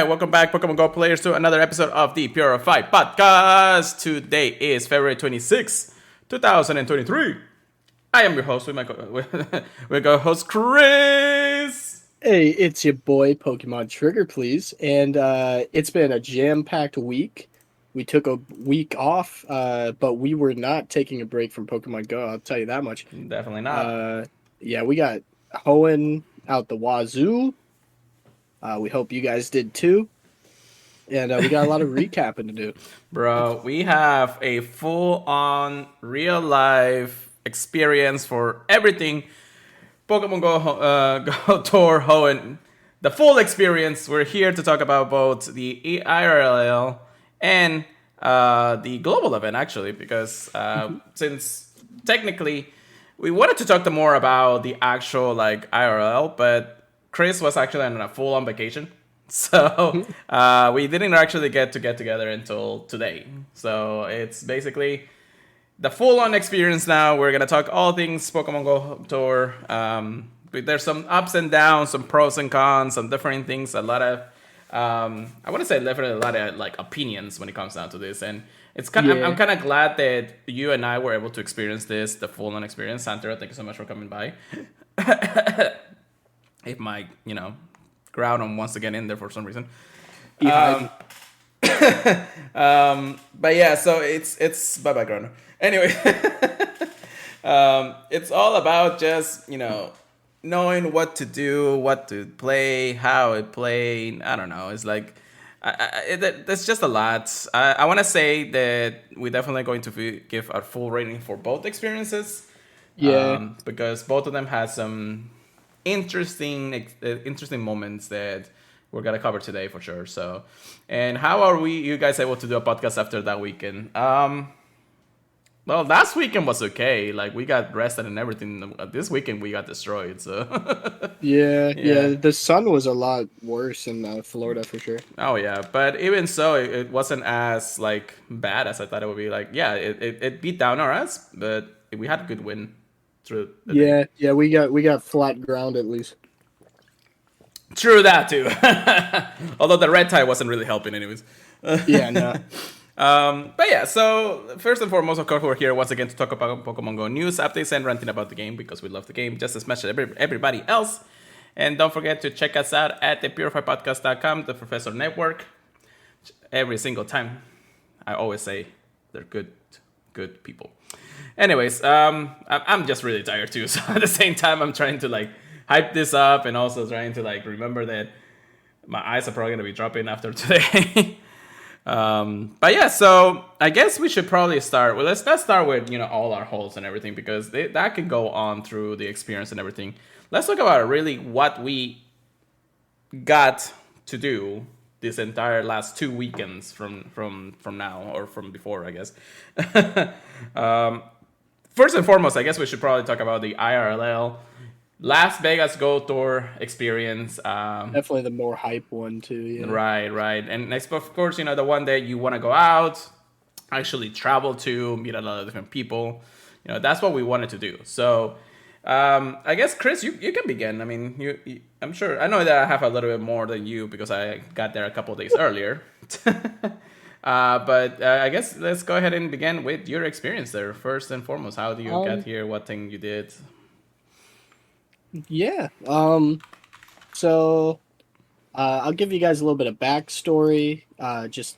right, welcome back, Pokemon Go players, to another episode of the Purified podcast. Today is February 26th, 2023. I am your host with my co-host Chris. Hey, it's your boy Pokemon Trigger, please. And it's been a jam-packed week. We took a week off, but we were not taking a break from Pokemon Go, I'll tell you that much. Definitely not, Uh, yeah, we got Hoenn out the wazoo. We hope you guys did too. And we got a lot of recapping to do. bro. We have a full-on, real-life experience for everything Pokemon Go, Go Tour Hoenn. The full experience. We're here to talk about both the IRL and the global event, actually, because since technically we wanted to talk to more about the actual like IRL, but Chris was actually on a full on vacation, so we didn't actually get together until today. So it's basically the full on experience now. We're gonna talk all things Pokemon Go Tour. There's some ups and downs, some pros and cons, some different things. A lot of I want to say definitely a lot of like opinions when it comes down to this, and it's kind. Yeah. I'm kind of glad that you and I were able to experience this, the full on experience. Santero, thank you so much for coming by. If my Groudon wants to get in there for some reason. Behind. But yeah, so it's bye bye Groudon. Anyway, it's all about just knowing what to do, what to play, how it played. I don't know. It's like there's just a lot. I want to say that we're definitely going to give a full rating for both experiences. Yeah. Because both of them had some interesting moments that we're gonna cover today for sure. So, and how are you guys able to do a podcast after that weekend? Well, last weekend was okay. Like we got rested and everything. This weekend we got destroyed. So Yeah. yeah. The sun was a lot worse in Florida for sure. Oh yeah, but even so, it wasn't as like bad as I thought it would be. Like yeah, it beat down our ass, but we had a good win through the day. Yeah, we got flat ground at least. True that too. Although the red tide wasn't really helping, anyways. Yeah, no. But yeah, so first and foremost, of course, we're here once again to talk about Pokemon Go news, updates, and ranting about the game because we love the game just as much as everybody else. And don't forget to check us out at thepurifiedpodcast.com, the Professor Network. Every single time, I always say they're good people. Anyways, I'm just really tired too. So at the same time, I'm trying to like hype this up and also trying to like remember that my eyes are probably gonna be dropping after today. But yeah, so I guess we should probably start. Well, let's start with all our holes and everything because that can go on through the experience and everything. Let's talk about really what we got to do this entire last 2 weekends from now or from before, I guess. First and foremost, I guess we should probably talk about the IRL Las Vegas Go Tour experience. Definitely the more hype one too. Yeah. Right. And next, of course, the one that you want to go out, actually travel to, meet a lot of different people. That's what we wanted to do. So, I guess Chris, you can begin. I mean, I'm sure I know that I have a little bit more than you because I got there a couple of days earlier. But I guess let's go ahead and begin with your experience there. First and foremost, how do you get here? What thing you did? Yeah. So I'll give you guys a little bit of backstory. Just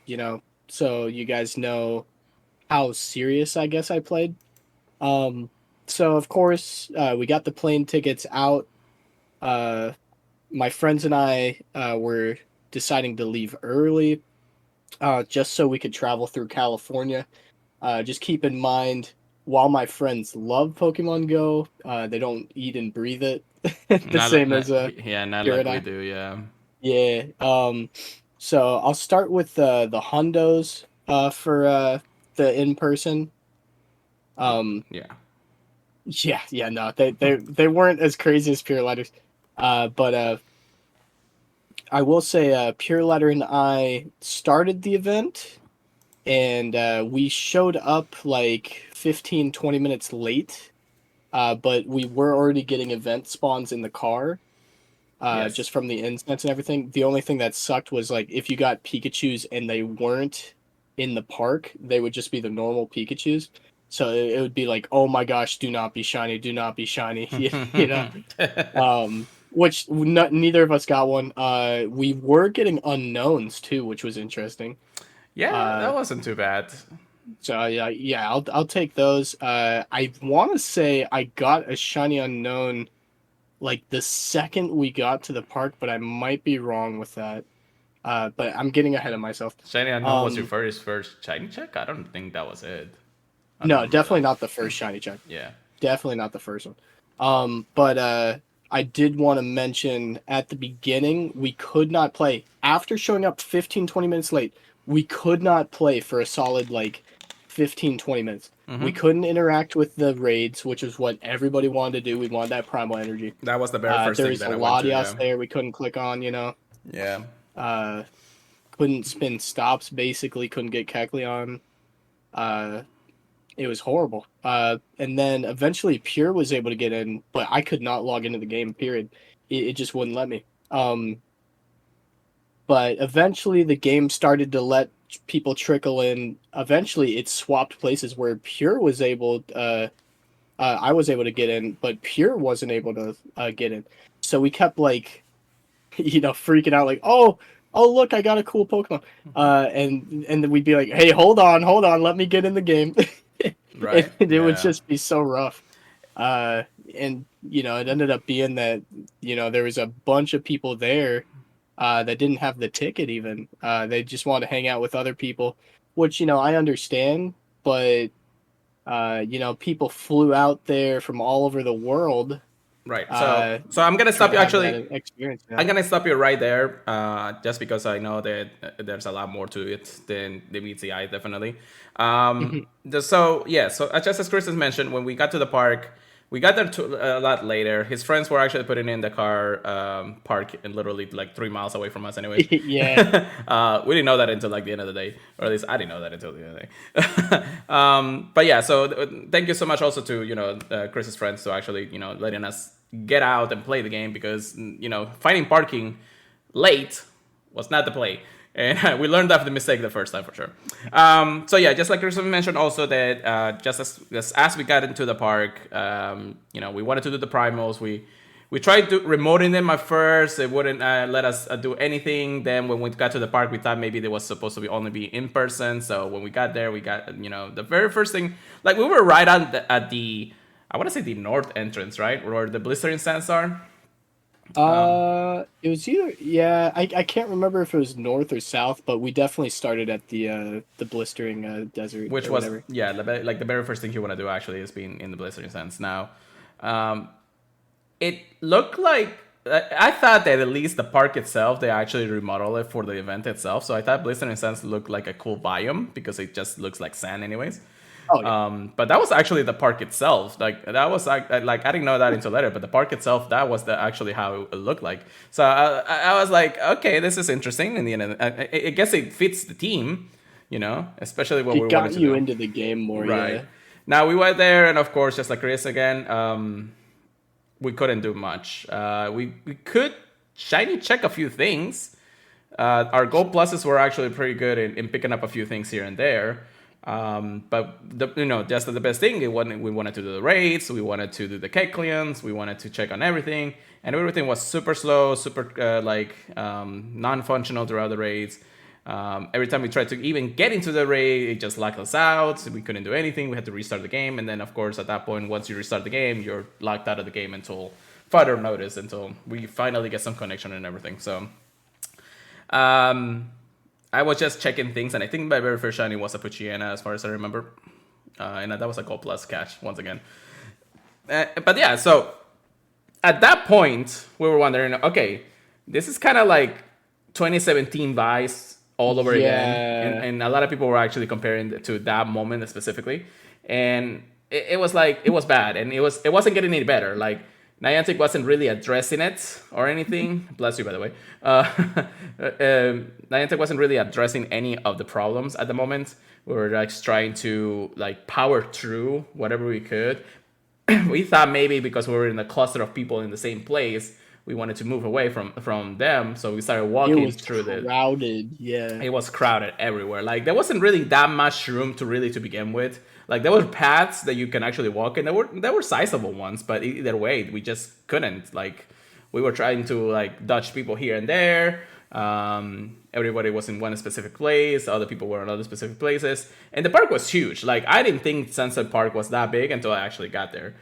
so you guys know how serious I guess I played. So of course we got the plane tickets out. My friends and I were deciding to leave early, just so we could travel through California. Just keep in mind, while my friends love Pokemon Go, they don't eat and breathe it the same as yeah, not Kira like and we I. do, yeah. Yeah. So I'll start with the Hondos for the in person. Yeah. Yeah, no, they weren't as crazy as Pure Lighters. But I will say Pure Lighter and I started the event, and we showed up like 15-20 minutes late. But we were already getting event spawns in the car. Yes. just from the incense and everything. The only thing that sucked was like if you got Pikachu's and they weren't in the park, they would just be the normal Pikachu's. So it would be like, oh my gosh, do not be shiny, do not be shiny, you know. Which neither of us got one. We were getting unknowns too, which was interesting. Yeah, Uh, that wasn't too bad. so yeah, I'll take those. I want to say I got a shiny unknown like the second we got to the park, but I might be wrong with that. But I'm getting ahead of myself. Shiny Unknown was your Um, first shiny check? I don't think that was it. I don't no, remember definitely that. not the first shiny check. Yeah. Definitely not the first one. But I did want to mention at the beginning we could not play after showing up 15-20 minutes late. We could not play for a solid like 15-20 minutes. We couldn't interact with the raids, which is what everybody wanted to do. We wanted that primal energy. That was the very first There thing was a that I went to, Latias yeah. there we couldn't click on, you know. Yeah. Uh, couldn't spin stops, basically couldn't get Kecleon. Uh, it was horrible. And then eventually Pure was able to get in, but I could not log into the game, period. It just wouldn't let me. But eventually the game started to let people trickle in. Eventually it swapped places where Pure was able, I was able to get in, but Pure wasn't able to get in. So we kept like, freaking out like, oh look, I got a cool Pokemon. And then we'd be like, hey, hold on, let me get in the game. Right? It would Yeah. just be so rough. And it ended up being that there was a bunch of people there that didn't have the ticket even. They just wanted to hang out with other people, which I understand, but people flew out there from all over the world Right. So I'm gonna try stop to you. have Actually, that experience. I'm gonna stop you right there, just because I know that there's a lot more to it than the meets the eye, definitely. So yeah, so just as Chris has mentioned, when we got to the park, we got there a lot later. His friends were actually putting in the car park and literally like 3 miles away from us, anyways. Yeah. We didn't know that until like the end of the day, or at least I didn't know that until the end of the day. But yeah, so thank you so much also to Chris's friends to actually letting us get out and play the game, because finding parking late was not the play. And we learned after the mistake the first time for sure. So yeah, just like Chris mentioned also that just as we got into the park, we wanted to do the primals. We tried to remoting them at first. It wouldn't let us do anything. Then when we got to the park, we thought maybe they was supposed to be only be in person. So when we got there, we got the very first thing, like we were right at the I want to say the north entrance, right, where the blistering sands are. It was either I can't remember if it was north or south, but we definitely started at the blistering desert Which or was, whatever. yeah, like the very first thing you want to do actually is being in the blistering sands. Now, um, it looked like I thought that at least the park itself they actually remodeled it for the event itself. So I thought blistering sands looked like a cool biome because it just looks like sand, anyways. Oh yeah. But that was actually the park itself. Like that was like I didn't know that until later. But the park itself, that was actually how it looked like. So I was like, okay, this is interesting. In the end, I guess it fits the team, especially what we It wanted got to you do. into the game more, Right. yeah. Now we went there, and of course, just like Chris again, we couldn't do much. We could shiny check a few things. Our gold pluses were actually pretty good in picking up a few things here and there. But just the best thing, we wanted to do the raids, we wanted to do the Kecleons, we wanted to check on everything, and everything was super slow, super non-functional throughout the raids. Every time we tried to even get into the raid, it just locked us out. So we couldn't do anything. We had to restart the game, and then of course at that point, once you restart the game, you're locked out of the game until further notice, until we finally get some connection and everything. So. I was just checking things, and I think my very first shiny was a Puchiana, as far as I remember. And that was a gold plus catch, once again. But yeah, so at that point, we were wondering, okay, this is kind of like 2017 Vice all over again. Yeah. And a lot of people were actually comparing to that moment specifically. And it was like, it was bad, and it wasn't getting any better. Like, Niantic wasn't really addressing it or anything. Bless you, by the way. Niantic wasn't really addressing any of the problems at the moment. We were like trying to like power through whatever we could. We thought maybe because we were in a cluster of people in the same place, we wanted to move away from them, so we started It walking was through the. crowded. Yeah. It was crowded everywhere. Like there wasn't really that much room to begin with. Like there were paths that you can actually walk in. There were sizable ones, but either way, we just couldn't. Like we were trying to like dodge people here and there. Everybody was in one specific place. Other people were in other specific places, and the park was huge. Like I didn't think Sunset Park was that big until I actually got there.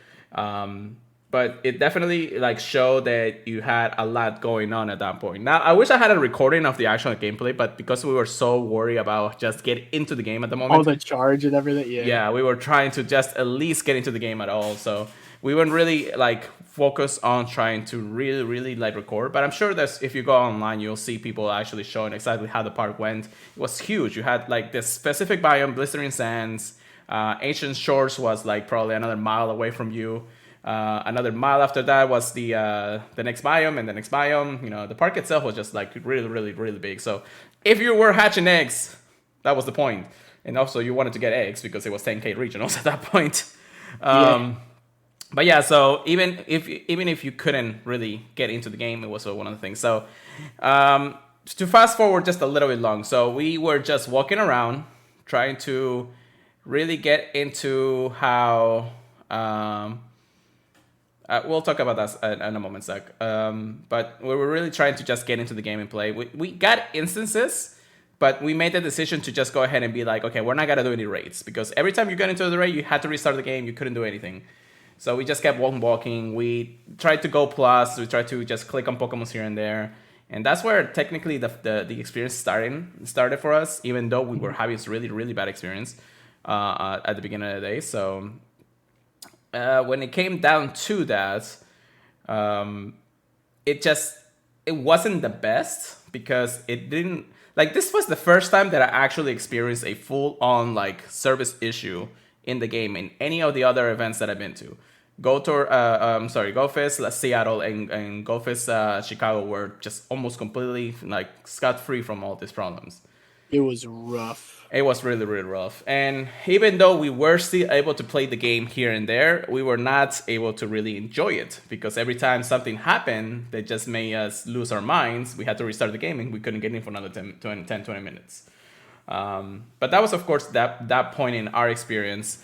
But it definitely like showed that you had a lot going on at that point. Now I wish I had a recording of the actual gameplay, but because we were so worried about just getting into the game at the moment, All the charge and everything. yeah, we were trying to just at least get into the game at all. So we weren't really like focused on trying to really like record. But I'm sure that if you go online, you'll see people actually showing exactly how the park went. It was huge. You had like this specific biome, blistering sands. Ancient Shores was like probably another mile away from you. Another mile after that was the next biome and the next biome. You know, the park itself was just like really big. So if you were hatching eggs, that was the point. And also you wanted to get eggs because it was 10k regionals at that point. But yeah, so even if you couldn't really get into the game, it was one of the things. So to fast forward just a little bit long, so we were just walking around trying to really get into how. We'll talk about that in a moment, Zach. But we were really trying to just get into the game and play. We got instances, but we made the decision to just go ahead and be like, okay, we're not going to do any raids. Because every time you got into the raid, you had to restart the game. You couldn't do anything. So we just kept walking. We tried to go plus. We tried to just click on Pokemon here and there. And that's where technically the experience started for us, even though we were having this really bad experience at the beginning of the day. So when it came down to that, it wasn't the best because it didn't like this was the first time that I actually experienced a full on like service issue in the game in any of the other events that I've been to. GoFest, Seattle, and GoFest Chicago were just almost completely like scot free from all these problems. It was rough. It was really rough. And even though we were still able to play the game here and there, we were not able to really enjoy it because every time something happened that just made us lose our minds, we had to restart the game and we couldn't get in for another 20 minutes. But that was, of course, that point in our experience.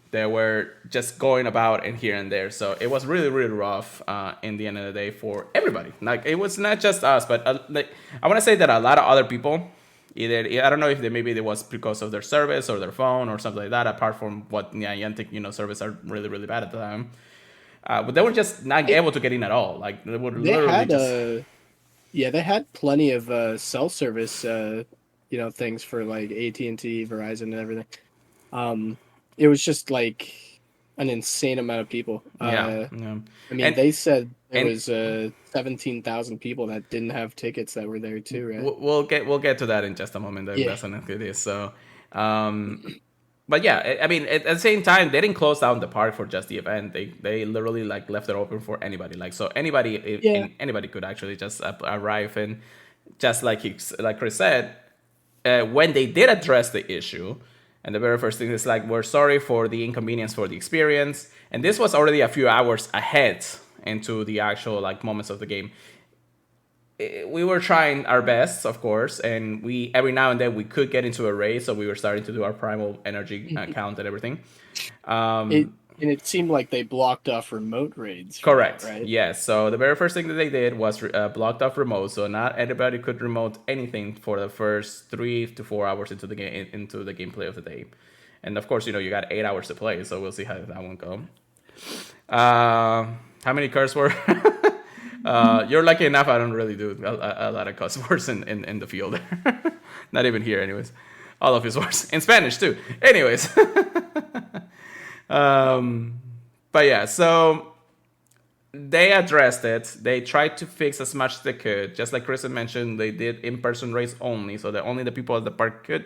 They were just going about and here and there. So it was really rough in the end of the day for everybody. Like, it was not just us, but like, I want to say that a lot of other people, either, I don't know if maybe it was because of their service or their phone or something like that, apart from what Niantic, service are really bad at the time. But they were just not able to get in at all. Like, they would literally they had plenty of cell service, things for like AT&T, Verizon, and everything. It was just like an insane amount of people. Yeah. I mean, they said there was 17,000 people that didn't have tickets that were there too, right? We'll get to that in just a moment. That's an it is. So, but yeah, I mean, at the same time, they didn't close down the park for just the event. They literally like left it open for anybody. Like, so anybody could actually just arrive, and just like Chris said, when they did address the issue. And the very first thing is like, we're sorry for the inconvenience for the experience. And this was already a few hours ahead into the actual like moments of the game. We were trying our best, of course, and we every now and then we could get into a raid, so we were starting to do our primal energy count and everything. It seemed like they blocked off remote raids. Correct. That, right? Yes. So the very first thing that they did was blocked off remote. So not everybody could remote anything for the first 3 to 4 hours into the gameplay of the day. And of course, you got 8 hours to play. So we'll see how that one go. How many curse words? You're lucky enough. I don't really do a lot of cuss words in the field. Not even here, anyways. All of his words in Spanish too. Anyways. But yeah, so they addressed it. They tried to fix as much as they could. Just like Chris mentioned, they did in-person raids only, so that only the people at the park could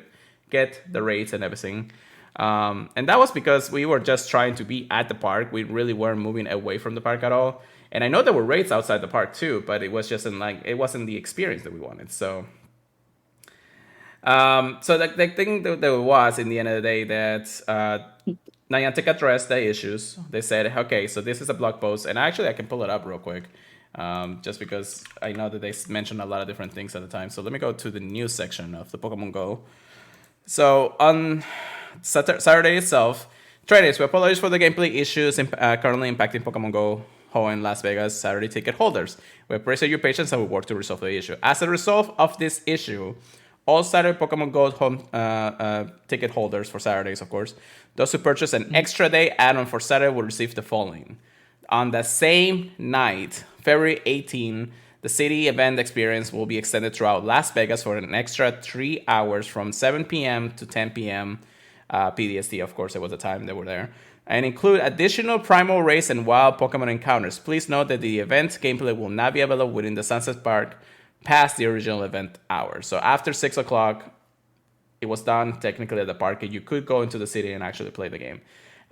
get the raids and everything. And that was because we were just trying to be at the park. We really weren't moving away from the park at all. And I know there were raids outside the park too, but it was just it wasn't the experience that we wanted. So the thing that was in the end of the day that Niantic addressed the issues. They said, okay, so this is a blog post, and actually I can pull it up real quick. just because I know that they mentioned a lot of different things at the time. So let me go to the news section of the Pokemon Go. So on Saturday itself, traders, we apologize for the gameplay issues currently impacting Pokemon Go Hoenn Las Vegas Saturday ticket holders. We appreciate your patience and we work to resolve the issue. As a result of this issue, all Saturday Pokemon Go home ticket holders for Saturdays, of course, those who purchase an extra day add-on for Saturday will receive the following. On the same night, February 18, the city event experience will be extended throughout Las Vegas for an extra 3 hours from 7 p.m. to 10 p.m. PDST, of course, it was the time they were there, and include additional primal race and wild Pokemon encounters. Please note that the event gameplay will not be available within the Sunset Park past the original event hours. So after 6 o'clock, it was done technically at the park, and you could go into the city and actually play the game.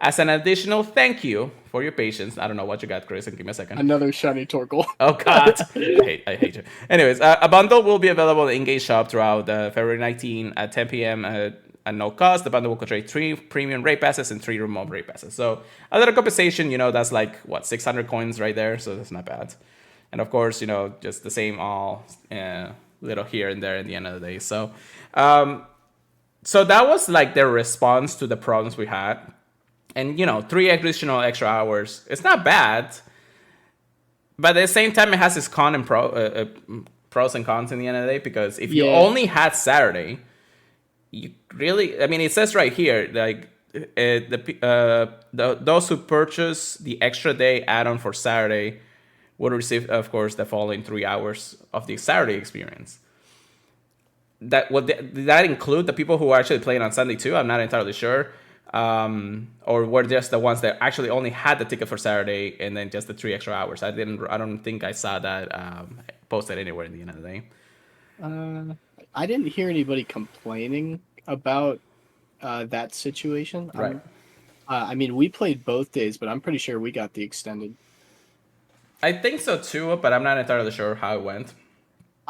As an additional thank you for your patience, I don't know what you got, Chris, and give me a second. Another shiny Torkoal. Oh God, I hate you. Anyways, a bundle will be available in the in-game shop throughout February 19 at 10 p.m. At no cost. The bundle will contain 3 premium raid passes and 3 remote raid passes. So a little compensation, that's like what 600 coins right there. So that's not bad. And of course, just the same all little here and there at the end of the day. So, so that was like their response to the problems we had. And 3 additional extra hours. It's not bad, but at the same time, it has its pros and cons in the end of the day. Because if you only had Saturday, you really, I mean, it says right here, like those who purchase the extra day add-on for Saturday would receive, of course, the following 3 hours of the Saturday experience. Did that include the people who are actually playing on Sunday too? I'm not entirely sure. Or were just the ones that actually only had the ticket for Saturday and then just the 3 extra hours? I don't think I saw that posted anywhere in the end of the day. I didn't hear anybody complaining about that situation. Right. I mean, we played both days, but I'm pretty sure we got the extended. I think so too, but I'm not entirely sure how it went.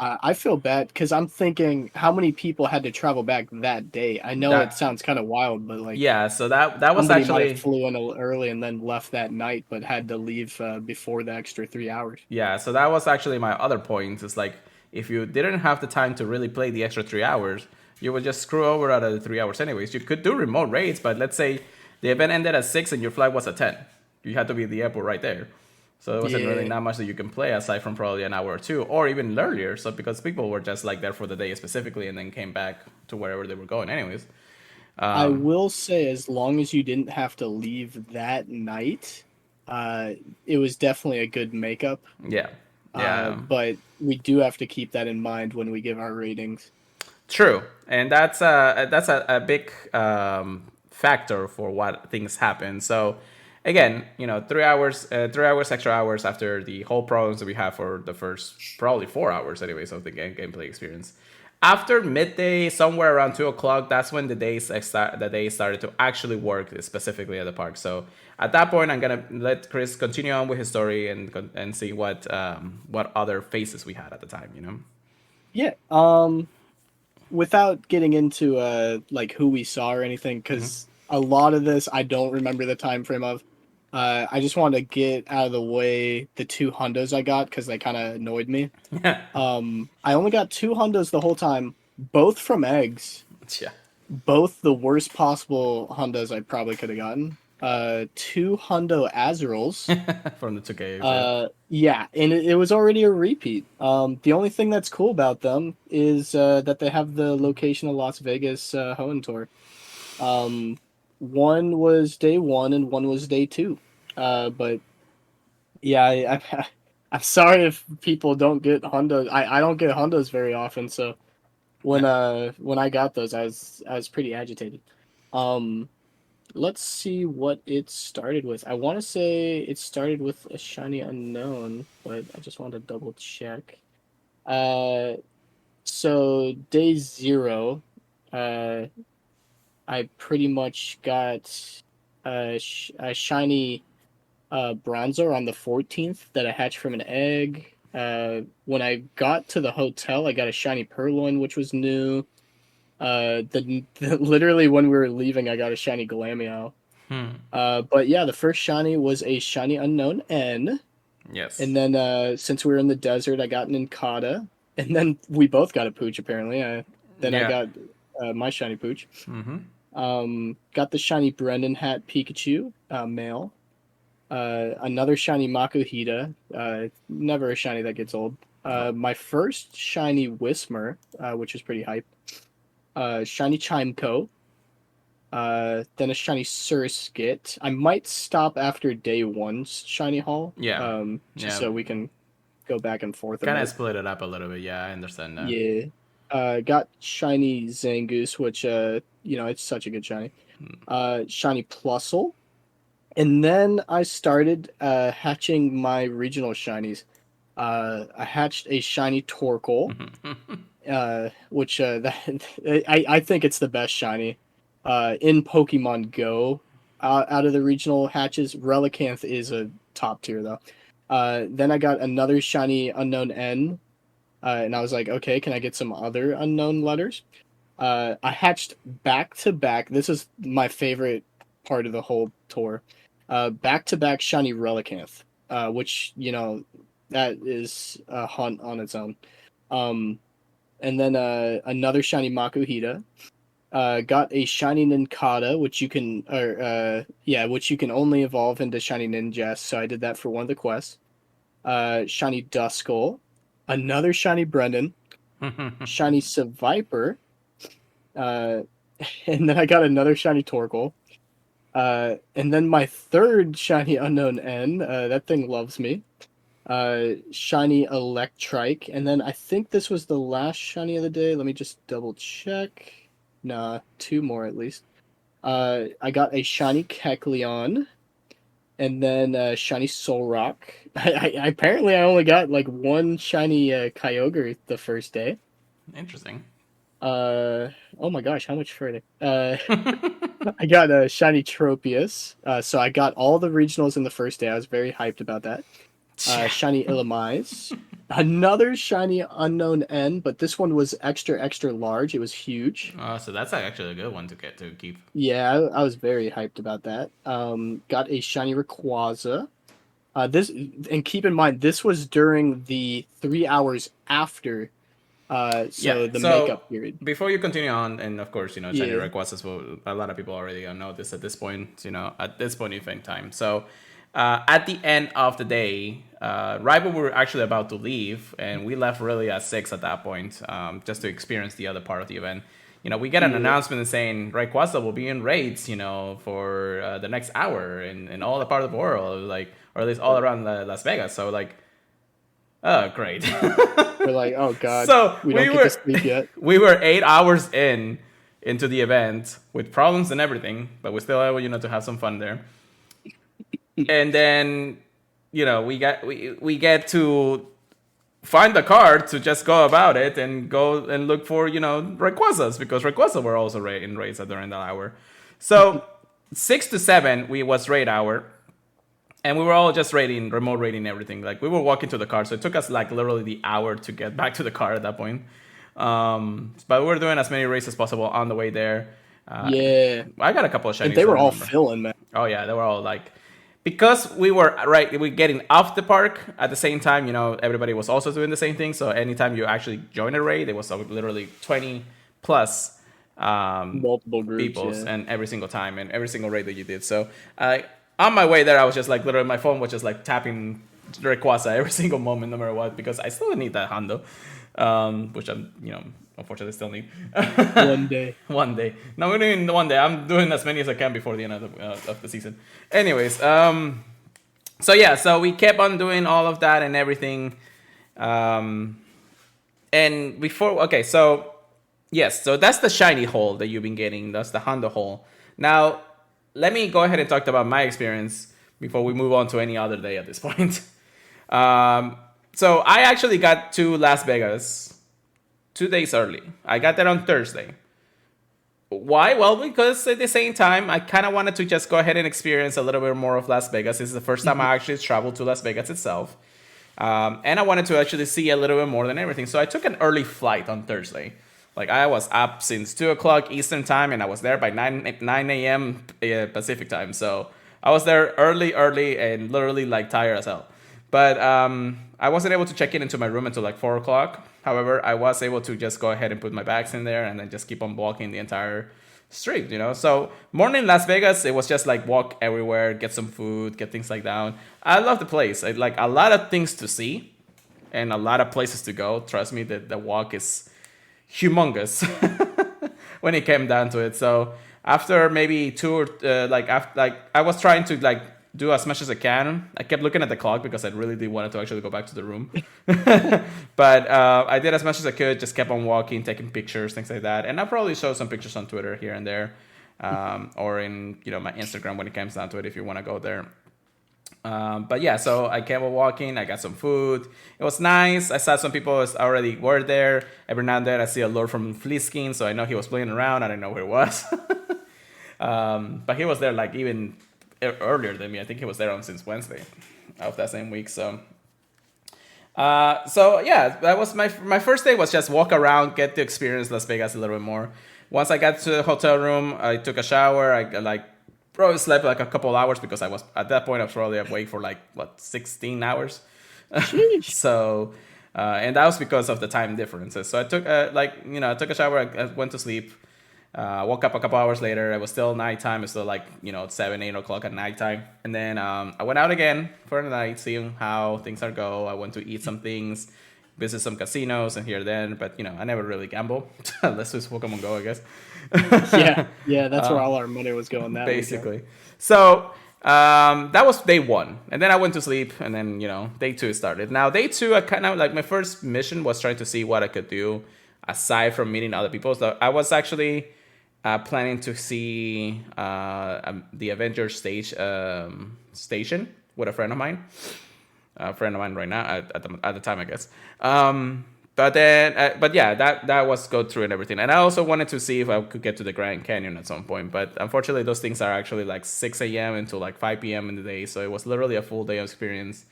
I feel bad because I'm thinking how many people had to travel back that day. I know it sounds kind of wild, but like so that was actually flew in early and then left that night, but had to leave before the extra 3 hours. Yeah, so that was actually my other point. It's like if you didn't have the time to really play the extra 3 hours, you would just screw over out of the 3 hours anyways. You could do remote raids, but let's say the event ended at 6 and your flight was at 10. You had to be at the airport right there. So there wasn't really not much that you can play aside from probably an hour or two, or even earlier. So because people were just like there for the day specifically and then came back to wherever they were going anyways. I will say, as long as you didn't have to leave that night, it was definitely a good makeup. Yeah. But we do have to keep that in mind when we give our ratings. True. And that's a big factor for what things happen. So again, 3 hours, 3 hours, extra hours after the whole problems that we have for the first probably 4 hours, anyways, of the gameplay experience. After midday, somewhere around 2 o'clock, that's when the day started to actually work specifically at the park. So at that point, I'm gonna let Chris continue on with his story and see what other phases we had at the time. Yeah. Without getting into like who we saw or anything, because a lot of this I don't remember the time frame of. I just wanted to get out of the way the 2 hundos I got because they kind of annoyed me. I only got 2 hundos the whole time, both from eggs. Yeah. Both the worst possible hundos I probably could have gotten. 2 hundo Azurals. From the 2K. Yeah, and it was already a repeat. The only thing that's cool about them is that they have the location of Las Vegas Hoenn Tour. One was day 1 and one was day 2. But yeah, I'm sorry if people don't get hundos. I don't get hundos very often, so when I got those, I was pretty agitated. Let's see what it started with. I want to say it started with a shiny unknown, but I just want to double check. So day 0, I pretty much got a shiny Bronzor on the 14th that I hatched from an egg. When I got to the hotel, I got a shiny Purloin, which was new. Literally when we were leaving, I got a shiny Glameow. But yeah, the first shiny was a shiny unknown N. Yes. And then since we were in the desert, I got an Incada, and then we both got a Pooch apparently. Then I Yeah. got my shiny Pooch. Mm-hmm. Got the shiny Brendan hat Pikachu male. Another shiny Makuhita. Never a shiny that gets old. Nope. My first shiny Whismer, which is pretty hype. Shiny Chimeco. Then a shiny Surskit. I might stop after day one's shiny haul. Yeah. Just Yeah. so we can go back and forth a Kind of bit. split it up a little bit. Yeah, I understand that. Yeah. Got shiny Zangoose, which it's such a good shiny. Shiny Plusle. And then I started hatching my regional shinies. I hatched a shiny Torkoal, which I think it's the best shiny in Pokemon Go. Out of the regional hatches, Relicanth is a top tier though. Then I got another shiny Unknown N, and I was like, okay, can I get some other unknown letters? I hatched back to back. This is my favorite part of the whole tour. Back to back shiny Relicanth, which that is a hunt on its own. Um, and then another shiny Makuhita. Got a shiny Nincada, which you can, which you can only evolve into shiny Ninjask. So I did that for one of the quests. Shiny Duskull, another shiny Brendan, shiny Seviper, uh, and then I got another shiny Torkoal. And then my third shiny Unknown N, that thing loves me. Shiny Electrike, and then I think this was the last shiny of the day. Let me just double check. Nah, two more at least. I got a shiny Kecleon, and then shiny Solrock. Apparently I only got like one shiny Kyogre the first day. Interesting. Oh my gosh, how much further? I got a shiny Tropius. So I got all the regionals in the first day. I was very hyped about that. Shiny Illumise. Another shiny Unknown N, but this one was extra, extra large. It was huge. So that's actually a good one to get to keep. Yeah, I was very hyped about that. Got a shiny Rayquaza. And keep in mind, this was during the 3 hours after the makeup period. Before you continue on, and of course, shiny Yeah. Rayquazas, a lot of people already know this at this point, at this point in time. So at the end of the day, right when we were actually about to leave, and we left really at 6 at that point, just to experience the other part of the event. We get an announcement saying Rayquaza will be in raids, for the next hour in all the part of the world, or at least all around Las Vegas. So oh, great. We're like, oh god, so we don't get to sleep yet. We were 8 hours into the event with problems and everything, but we still able, to have some fun there. And then, we get to find the card to just go about it and go and look for, Rayquazas, because Rayquaza were also in raids during that hour. So 6 to 7 was raid hour. And we were all just remote raiding everything. Like, we were walking to the car, so it took us literally the hour to get back to the car at that point. But we were doing as many raids as possible on the way there. Yeah, I got a couple of shinies. And they were all filling, man. Oh yeah, they were all because we were getting off the park at the same time. Everybody was also doing the same thing. So anytime you actually join a raid, it was literally 20 plus multiple groups, people, and every single time and every single raid that you did. So on my way there, I was just literally my phone was just tapping Rayquaza every single moment, no matter what, because I still need that Hondo, which I'm unfortunately still need. One day. One day. No, not even one day. I'm doing as many as I can before the end of the season. Anyways, so we kept on doing all of that and everything. And before, okay, so yes, so that's the shiny hole that you've been getting. That's the Hondo hole. Now, let me go ahead and talk about my experience before we move on to any other day at this point. So I actually got to Las Vegas 2 days early. I got there on Thursday. Why? Well, because at the same time, I kind of wanted to just go ahead and experience a little bit more of Las Vegas. This is the first time I actually traveled to Las Vegas itself. And I wanted to actually see a little bit more than everything. So I took an early flight on Thursday. I was up since 2 o'clock Eastern time, and I was there by 9 a.m. Pacific time. So I was there early, and literally tired as hell. But I wasn't able to check in into my room until like 4 o'clock. However, I was able to just go ahead and put my bags in there and then just keep on walking the entire street, you know. So morning Las Vegas, it was just like walk everywhere, get some food, get things like down. I love the place. I like a lot of things to see and a lot of places to go. Trust me, the walk is humongous when it came down to it. So after maybe two or I was trying to like do as much as I can. I kept looking at the clock because I really did wanted to actually go back to the room. But I did as much as I could. Just kept on walking, taking pictures, things like that. And I'll probably show some pictures on Twitter here and there, or in my Instagram when it comes down to it if you want to go there. But yeah, so I kept on walking. I got some food. It was nice. I saw some people already were there. Every now and then I see a lord from Fleaskin, so I know he was playing around. I didn't know where he was. But he was there like even earlier than me. I think he was there on since Wednesday of that same week. So yeah, that was my first day was just walk around, get to experience Las Vegas a little bit more. Once I got to the hotel room, I took a shower. I like probably slept like a couple hours because I was at that point I was probably awake for like 16 hours. So and that was because of the time differences. So I took I took a shower. I went to sleep. Woke up a couple hours later. It was still nighttime. It's still like 7, 8 o'clock at nighttime. And then I went out again for the night, seeing how things are go. I went to eat some things, visit some casinos and here then. But I never really gamble. Let's just Pokemon Go, I guess. yeah, that's where all our money was going. That basically. Weekend. So that was day 1, and then I went to sleep, and then day 2 started. Now day 2, I kind of like my first mission was trying to see what I could do aside from meeting other people. So I was actually planning to see the Avengers station with a friend of mine. Right now at the time, I guess. But yeah, that was go through and everything. And I also wanted to see if I could get to the Grand Canyon at some point. But unfortunately, those things are actually like 6 a.m. until like 5 p.m. in the day. So it was literally a full day of experience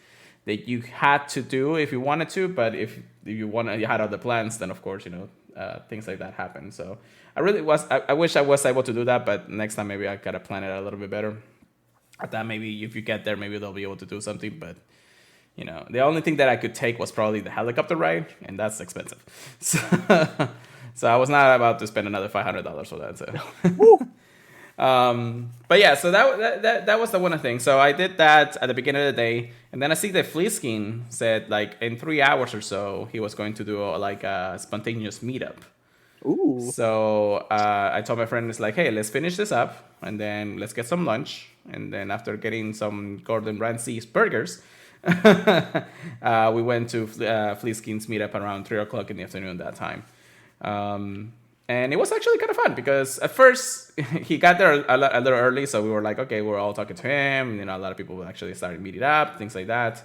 that you had to do if you wanted to. But if you had other plans, then of course, things like that happen. So I wish I was able to do that. But next time, maybe I gotta plan it a little bit better. At that, maybe if you get there, maybe they'll be able to do something. But the only thing that I could take was probably the helicopter ride, and that's expensive. So I was not about to spend another $500 for that. So, but yeah, so that was the one thing. So I did that at the beginning of the day, and then I see that Fleaskin said like in 3 hours or so he was going to do like a spontaneous meetup. Ooh. So I told my friend, it's like, hey, let's finish this up, and then let's get some lunch, and then after getting some Gordon Ramsay's burgers. We went to Fleaskin's meetup around 3 o'clock in the afternoon that time. And it was actually kind of fun because at first he got there a little early. So we were like, okay, we're all talking to him. A lot of people actually started meeting up, things like that.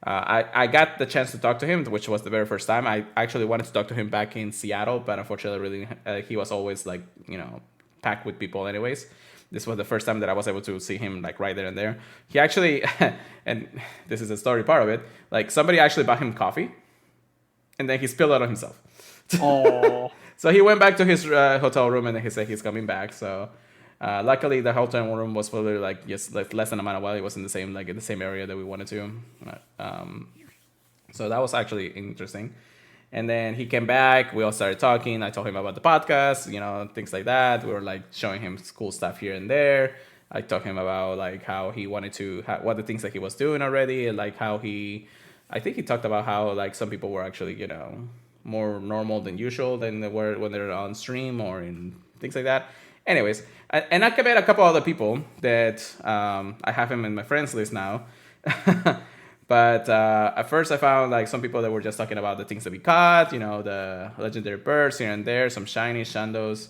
I got the chance to talk to him, which was the very first time. I actually wanted to talk to him back in Seattle, but unfortunately, he was always like, packed with people anyways. This was the first time that I was able to see him like right there and there. He actually, and this is a story part of it, like somebody actually bought him coffee and then he spilled it on himself. Oh. So he went back to his hotel room and then he said he's coming back. So luckily the hotel room was probably like just like less than a mile away. It was in the same area that we wanted to. So that was actually interesting. And then he came back. We all started talking. I told him about the podcast, things like that. We were like showing him cool stuff here and there. I talked to him about like how he wanted to, what the things that he was doing already, and like how I think he talked about how like some people were actually, more normal than usual than they were when they're on stream or in things like that. Anyways, and I met a couple other people that I have him in my friends list now. But at first I found like some people that were just talking about the things that we caught, the legendary birds here and there, some shiny Shandos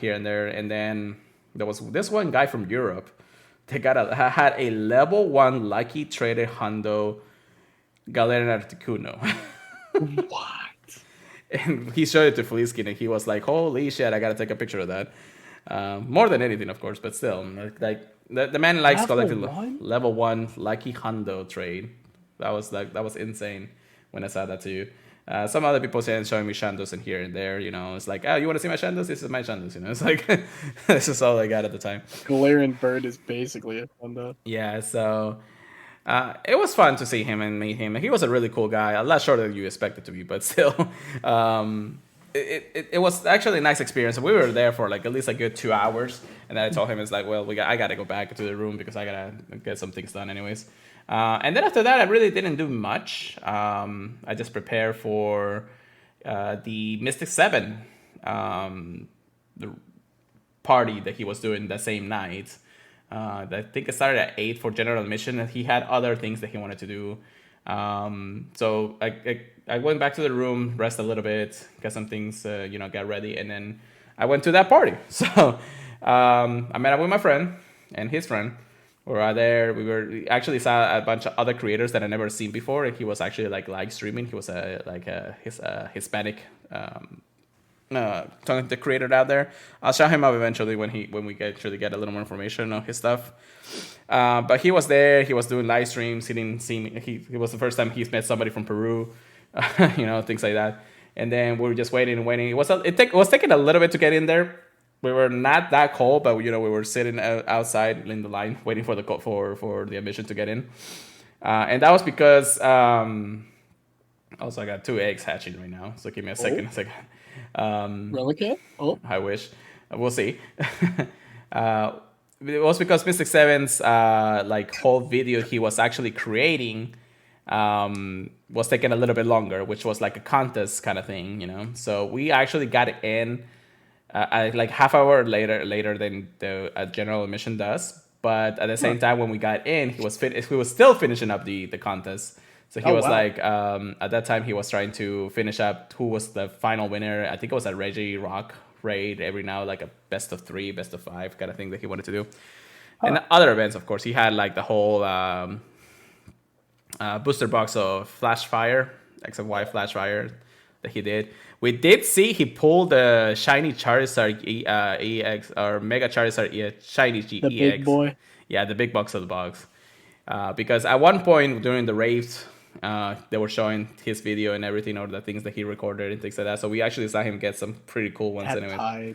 here and there. And then there was this one guy from Europe that had a level 1 lucky traded Hondo Galarian Articuno. What? And he showed it to Fleaskin and he was like, holy shit, I gotta take a picture of that. More than anything, of course, but still, like the man likes collecting level 1 lucky Hondo trade. That was insane when I saw that to you. Some other people showing me Shandos and here and there. It's like, oh, you want to see my Shandos? This is my Shandos. It's like this is all I got at the time. Galarian bird is basically a Hondo. Yeah. So It was fun to see him and meet him. He was a really cool guy. A lot shorter than you expected to be, but still, um, it was actually a nice experience. We were there for like at least a good 2 hours, and then I told him it's like, well, I gotta go back to the room because I gotta get some things done anyways. And then after that, I really didn't do much. I just prepared for the Mystic Seven, the party that he was doing that same night. I think it started at 8 for general admission, and he had other things that he wanted to do. So I went back to the room, rest a little bit, got some things, got ready, and then I went to that party. So I met up with my friend and his friend. We were there. We actually saw a bunch of other creators that I never seen before, and he was actually like live streaming. He was his Hispanic content creator out there. I'll shout him up eventually when we actually get a little more information on his stuff. But he was there. He was doing live streams. He didn't see me. It was the first time he's met somebody from Peru, things like that. And then we were just waiting and waiting. It was taking a little bit to get in there. We were not that cold, but we were sitting outside in the line waiting for the admission to get in. And that was because also I got 2 eggs hatching right now. So give me a second. Reliquate? Oh, I wish. We'll see. It was because Mystic Seven's whole video he was actually creating was taking a little bit longer, which was like a contest kind of thing, So we actually got in like half hour later than the general admission does. But at the same time, when we got in, he was still finishing up the contest. So he was like, at that time, he was trying to finish up who was the final winner. I think it was a Reggie Rock raid every now, like a best of 3, best of 5 kind of thing that he wanted to do. And other events, of course, he had like the whole booster box of Flash Fire, X and Y Flash Fire that he did. We did see he pulled the shiny Charizard EX or Mega Charizard Shiny GEX. the big boy. Yeah, the big box of the box. Because at one point during the raves, they were showing his video and everything, or the things that he recorded and things like that. So we actually saw him get some pretty cool ones anyway.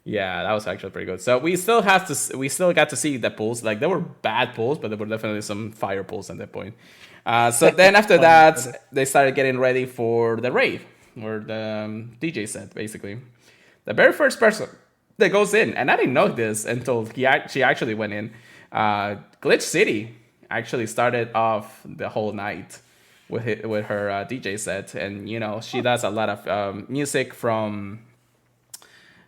Yeah, that was actually pretty good. So we still got to see the pulls. Like there were bad pulls, but there were definitely some fire pulls at that point. So then after that, they started getting ready for the rave or the DJ set, basically. The very first person that goes in, and I didn't know this until she actually went in. Glitch City actually started off the whole night with her DJ set, and she does a lot of music from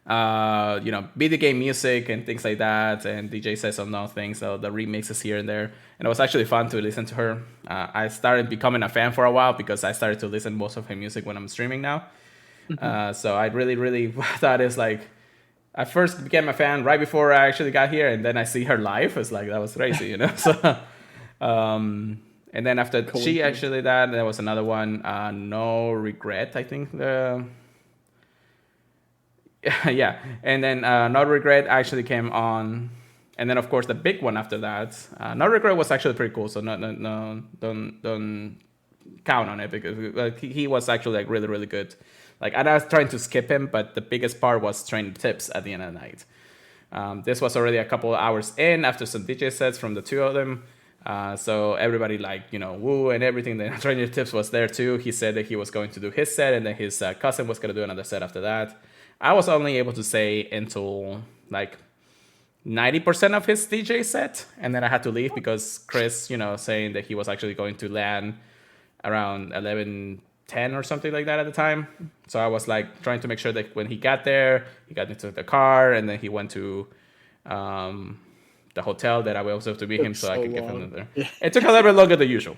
video game music and things like that, and DJ says some other things, so the remixes here and there, and it was actually fun to listen to her. I started becoming a fan for a while because I started to listen most of her music when I'm streaming now. So I really thought it's like I first became a fan right before I actually got here, and then I see her live. It's like that was crazy, So and then after she actually that, there was another one, No Regret, I think yeah, and then No Regret actually came on, and then of course the big one after that, No Regret was actually pretty cool. So don't count on it because he was actually like really good. Like I was trying to skip him, but the biggest part was training tips at the end of the night. This was already a couple of hours in after some DJ sets from the 2 of them. So everybody woo and everything. Then training tips was there too. He said that he was going to do his set, and then his cousin was going to do another set after that. I was only able to stay until like 90% of his DJ set, and then I had to leave because Chris, saying that he was actually going to land around 11:10 or something like that at the time. So I was like trying to make sure that when he got there, he got into the car, and then he went to the hotel that I was supposed to meet him, so I could get him there. Yeah. It took a little bit longer than usual,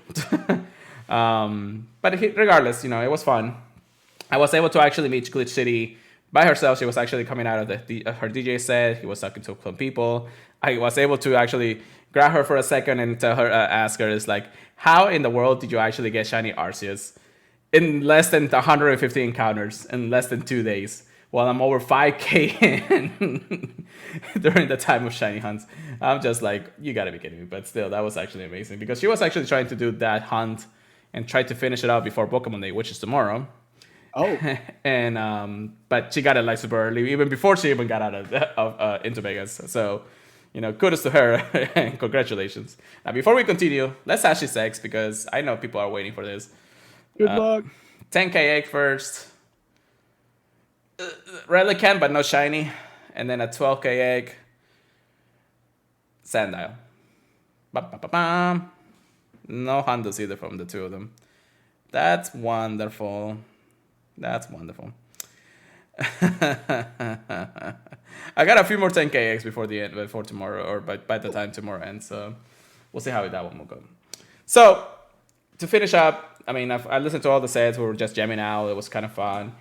but regardless, it was fun. I was able to actually meet Glitch City by herself. She was actually coming out of her DJ set. He was talking to some people. I was able to actually grab her for a second and tell her, ask her, is like, how in the world did you actually get shiny Arceus in less than 150 encounters in less than 2 days? While I'm over 5K in during the time of shiny hunts. I'm just like, you gotta be kidding me. But still, that was actually amazing because she was actually trying to do that hunt and try to finish it out before Pokemon Day, which is tomorrow. Oh, and but she got it like super early, even before she even got out of into Vegas. So kudos to her and congratulations. Now, before we continue, let's actually sex because I know people are waiting for this. Good luck. 10k egg first. Relican, but no shiny. And then a 12k egg. Sandile. Ba-ba-ba-bam. No Hondos either from the two of them. That's wonderful. That's wonderful. I got a few more 10k eggs before the end, before tomorrow, or by the time tomorrow ends. So we'll see how that one will go. So to finish up, I mean, I listened to all the sets. We were just jamming out. It was kind of fun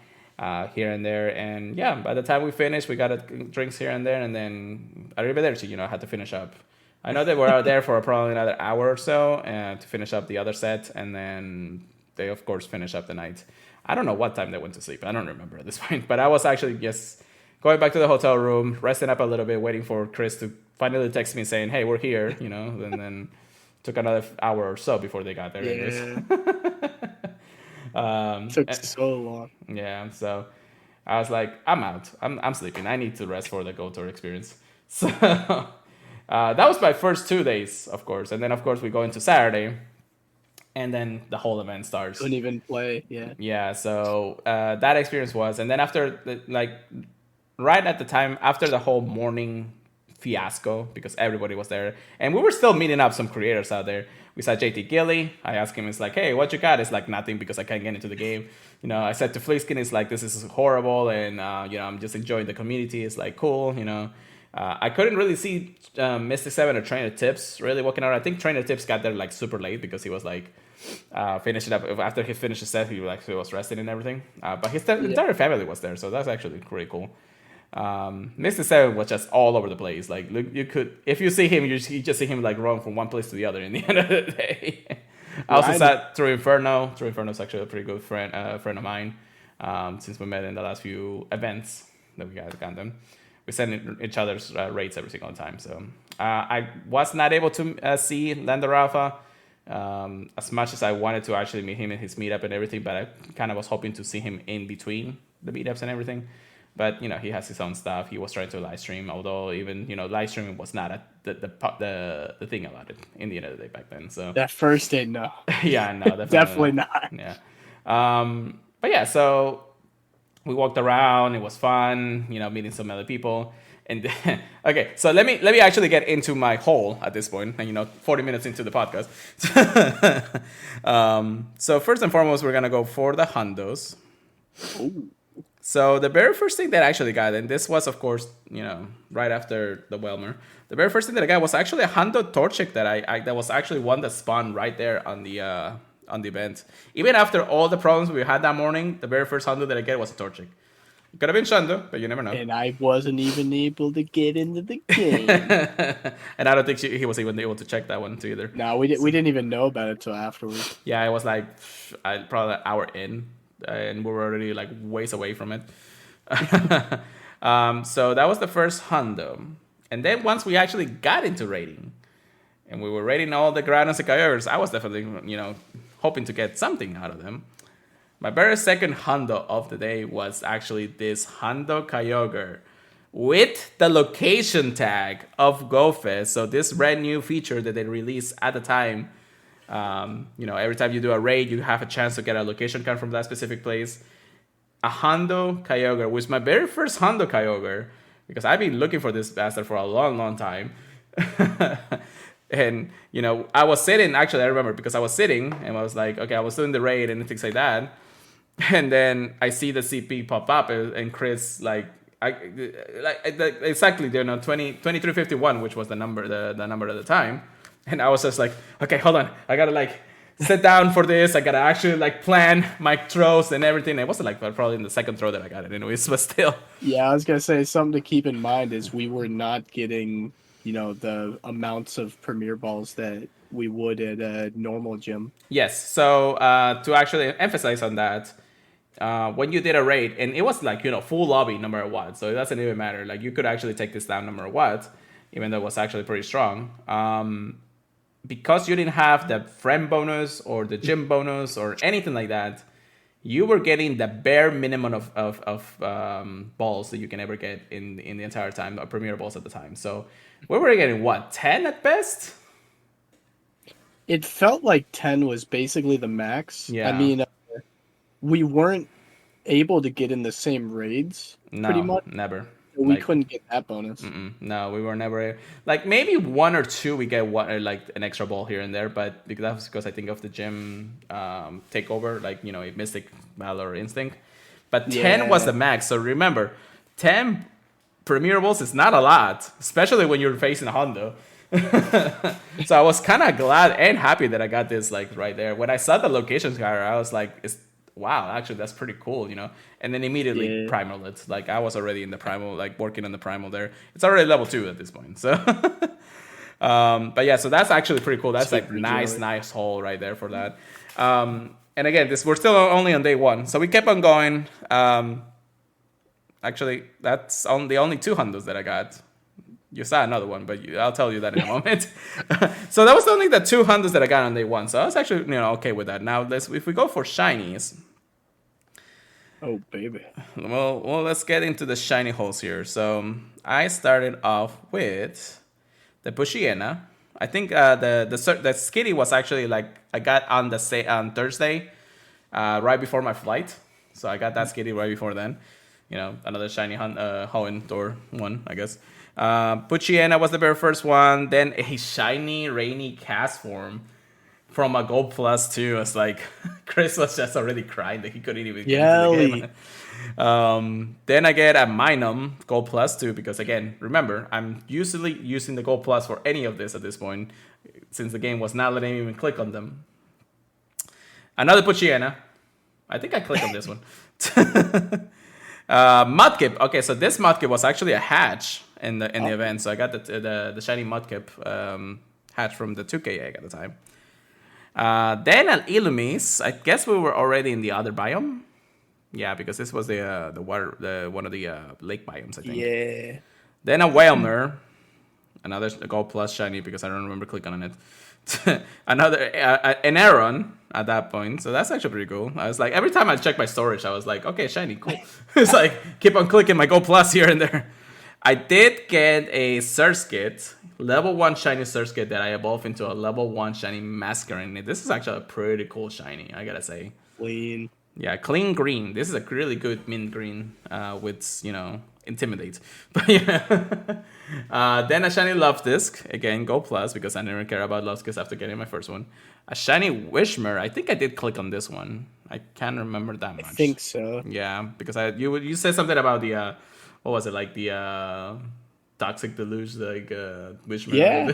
here and there. And yeah, by the time we finished, we got drinks here and there. And then arrivederci, I had to finish up. I know they were out there for probably another hour or so to finish up the other set. And then they, of course, finish up the night. I don't know what time they went to sleep. I don't remember at this point. But I was actually just going back to the hotel room, resting up a little bit, waiting for Chris to finally text me saying, hey, we're here, and then took another hour or so before they got there. Yeah. Took so long. Yeah, so I was like, I'm out. I'm sleeping. I need to rest for the Go Tour experience. So that was my first 2 days, of course. And then, of course, we go into Saturday. And then the whole event starts. Couldn't even play, yeah. Yeah, so that experience was. And then after, right at the time, after the whole morning fiasco, because everybody was there, and we were still meeting up some creators out there. We saw JT Gilly. I asked him, it's like, hey, what you got? It's like, nothing, because I can't get into the game. I said to Flickskin, it's like, this is horrible, and, I'm just enjoying the community. It's like, cool, I couldn't really see Mystic 7 or Trainer Tips really walking out. I think Trainer Tips got there like super late because he was like finishing up. After he finished the set, he was resting and everything. But his entire family was there, so that's actually pretty cool. Mystic 7 was just all over the place. Like, look, you could, if you see him, you just see him like run from one place to the other in the end of the day. I also sat through Inferno. True Inferno is actually a pretty good friend of mine. Since we met in the last few events that we got them. We send each other's rates every single time. So I was not able to see Lander Alpha as much as I wanted to actually meet him in his meetup and everything, but I kind of was hoping to see him in between the meetups and everything. But, he has his own stuff. He was trying to live stream, although even, live streaming was not the thing about it in the end of the day back then. So that first day, no. Yeah, no, definitely not. Yeah. But yeah, so we walked around. It was fun, meeting some other people. And okay, so let me actually get into my haul at this point. And 40 minutes into the podcast. So first and foremost, we're gonna go for the Hondos. Ooh. So the very first thing that I actually got, and this was of course, right after the Whelmer, the very first thing that I got was actually a Hondo Torchic that was actually one that spawned right there on the event. Even after all the problems we had that morning, the very first Hondo that I get was a Torchic. It could have been Shando, but you never know. And I wasn't even able to get into the game. And I don't think he was even able to check that one too either. No, we didn't even know about it till afterwards. Yeah, it was like probably an hour in, and we were already like ways away from it. So that was the first Hondo. And then once we actually got into raiding, and we were raiding all the Granos and Kyogres, I was definitely, hoping to get something out of them. My very second Hondo of the day was actually this Hondo Kyogre with the location tag of GoFest. So this brand new feature that they released at the time, every time you do a raid, you have a chance to get a location card from that specific place. A Hondo Kyogre was my very first Hondo Kyogre, because I've been looking for this bastard for a long, long time. And, I was sitting, actually, I remember, because I was sitting, and I was like, okay, I was doing the raid and things like that. And then I see the CP pop up, and Chris, exactly, 2351, which was the number at the time. And I was just like, okay, hold on, I gotta sit down for this. I gotta actually plan my throws and everything. It wasn't probably in the second throw that I got it anyways, but still. Yeah, I was gonna say, something to keep in mind is we were not getting, the amounts of Premier Balls that we would at a normal gym. Yes, so to actually emphasize on that, when you did a raid, and it was full lobby no matter what, so it doesn't even matter. You could actually take this down no matter what, even though it was actually pretty strong. Because you didn't have the friend bonus or the gym bonus or anything like that, you were getting the bare minimum of balls that you can ever get in the entire time, premier balls at the time. So we were getting what, 10 at best? It felt like 10 was basically the max. I Yeah. mean, we weren't able to get in the same raids pretty No, much. never. We Like, couldn't get that bonus. no, we were never like maybe one or two we get one like an extra ball here and there, but because that was because I think of the gym takeover, like Mystic Valor Instinct. But 10 was the Yeah. max. So remember, 10 premier balls is not a lot, especially when you're facing a Hondo. So I was kind of glad and happy that I got this like right there. When I saw the locations card, I was like, "It's wow, actually that's pretty cool." And then immediately Yeah. primal it. Like I was already in the primal, like working on the primal there. It's already level 2 at this point. So, but yeah, so that's actually pretty cool. That's like Super nice, jelly. nice hole right there for that. And again, we're still only on day 1, so we kept on going. Actually, that's the only 2 hundos that I got. You saw another one, but I'll tell you that in a moment. So that was only the 2 hundos that I got on day 1. So I was actually okay with that. Now if we go for shinies, Oh, baby. well, let's get into the shiny holes here. So I started off with the Bushiena. I think the Skitty was actually like I got on on Thursday, right before my flight. So I got that Skitty right before then. Another shiny Hoenn Door one, I guess. Puchiena was the very first one. Then a shiny Rainy Cast form from a Gold Plus too. It's like Chris was just already crying that he couldn't even get into the game. Then I get a Minum Gold Plus too because again, remember, I'm usually using the Gold Plus for any of this at this point since the game was not letting me even click on them. Another Puchiena. I think I clicked on this one. Mudkip. Okay, so this Mudkip was actually a hatch in the event. So I got the shiny Mudkip hatch from the 2K egg at the time. Then an Illumise. I guess we were already in the other biome. Yeah, because this was the water, one of the lake biomes, I think. Yeah. Then a Whalmer. Another Gold Plus shiny because I don't remember clicking on it. Another an Aeron at that point, so that's actually pretty cool. I was like, every time I check my storage, I was like, okay, shiny, cool. It's like keep on clicking my Gold Plus here and there. I did get a Surskit, level 1 shiny Surskit that I evolved into a level 1 shiny Masquerain. This is actually a pretty cool shiny, I gotta say. Clean. Yeah, clean green. This is a really good mint green with, Intimidate. But yeah. Then a shiny Love Disc. Again, Go Plus because I never care about Love Discs after getting my first one. A shiny Wishmer. I think I did click on this one. I can't remember that much. I think so. Yeah, because you said something about the what was it, like the Toxic Deluge, like Wishmer. Yeah.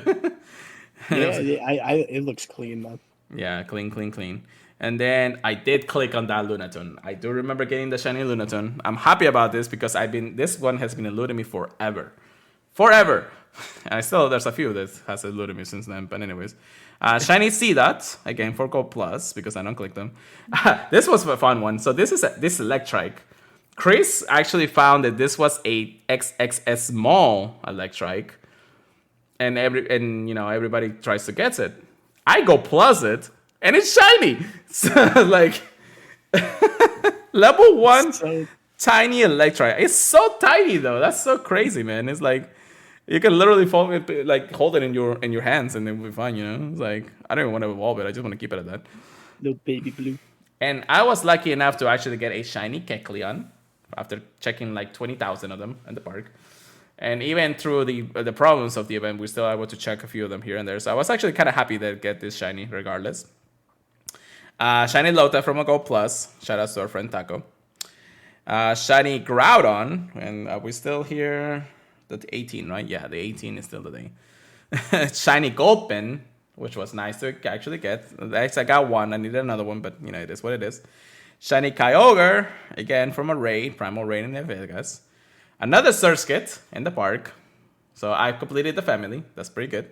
It looks clean, man. Yeah, clean. And then I did click on that Lunaton. I do remember getting the shiny Lunaton. I'm happy about this because this one has been eluding me forever. And there's a few that has eluded me since then. But anyways, shiny Seedot again for Gold Plus because I don't click them. This was a fun one. So this Electrike. Chris actually found that this was a XXS small Electrike, and everybody tries to get it. I go plus it. And it's shiny. So, like, level 1 tiny Electrike. It's so tiny, though. That's so crazy, man. It's like, you can literally hold it in your hands and then we'll be fine, It's like, I don't even want to evolve it. I just want to keep it at that. Little baby blue. And I was lucky enough to actually get a shiny Kecleon after checking like 20,000 of them in the park. And even through the problems of the event, we still able to check a few of them here and there. So I was actually kind of happy to get this shiny regardless. Shiny Lota from a Gold Plus. Shout out to our friend Taco. Shiny Groudon. And are we still here? The 18, right? Yeah, the 18 is still the day. Shiny Gulpin, which was nice to actually get. I got one. I needed another one, but it is what it is. Shiny Kyogre. Again, from a raid. Primal Raid in Vegas. Another Surskit in the park. So I completed the family. That's pretty good.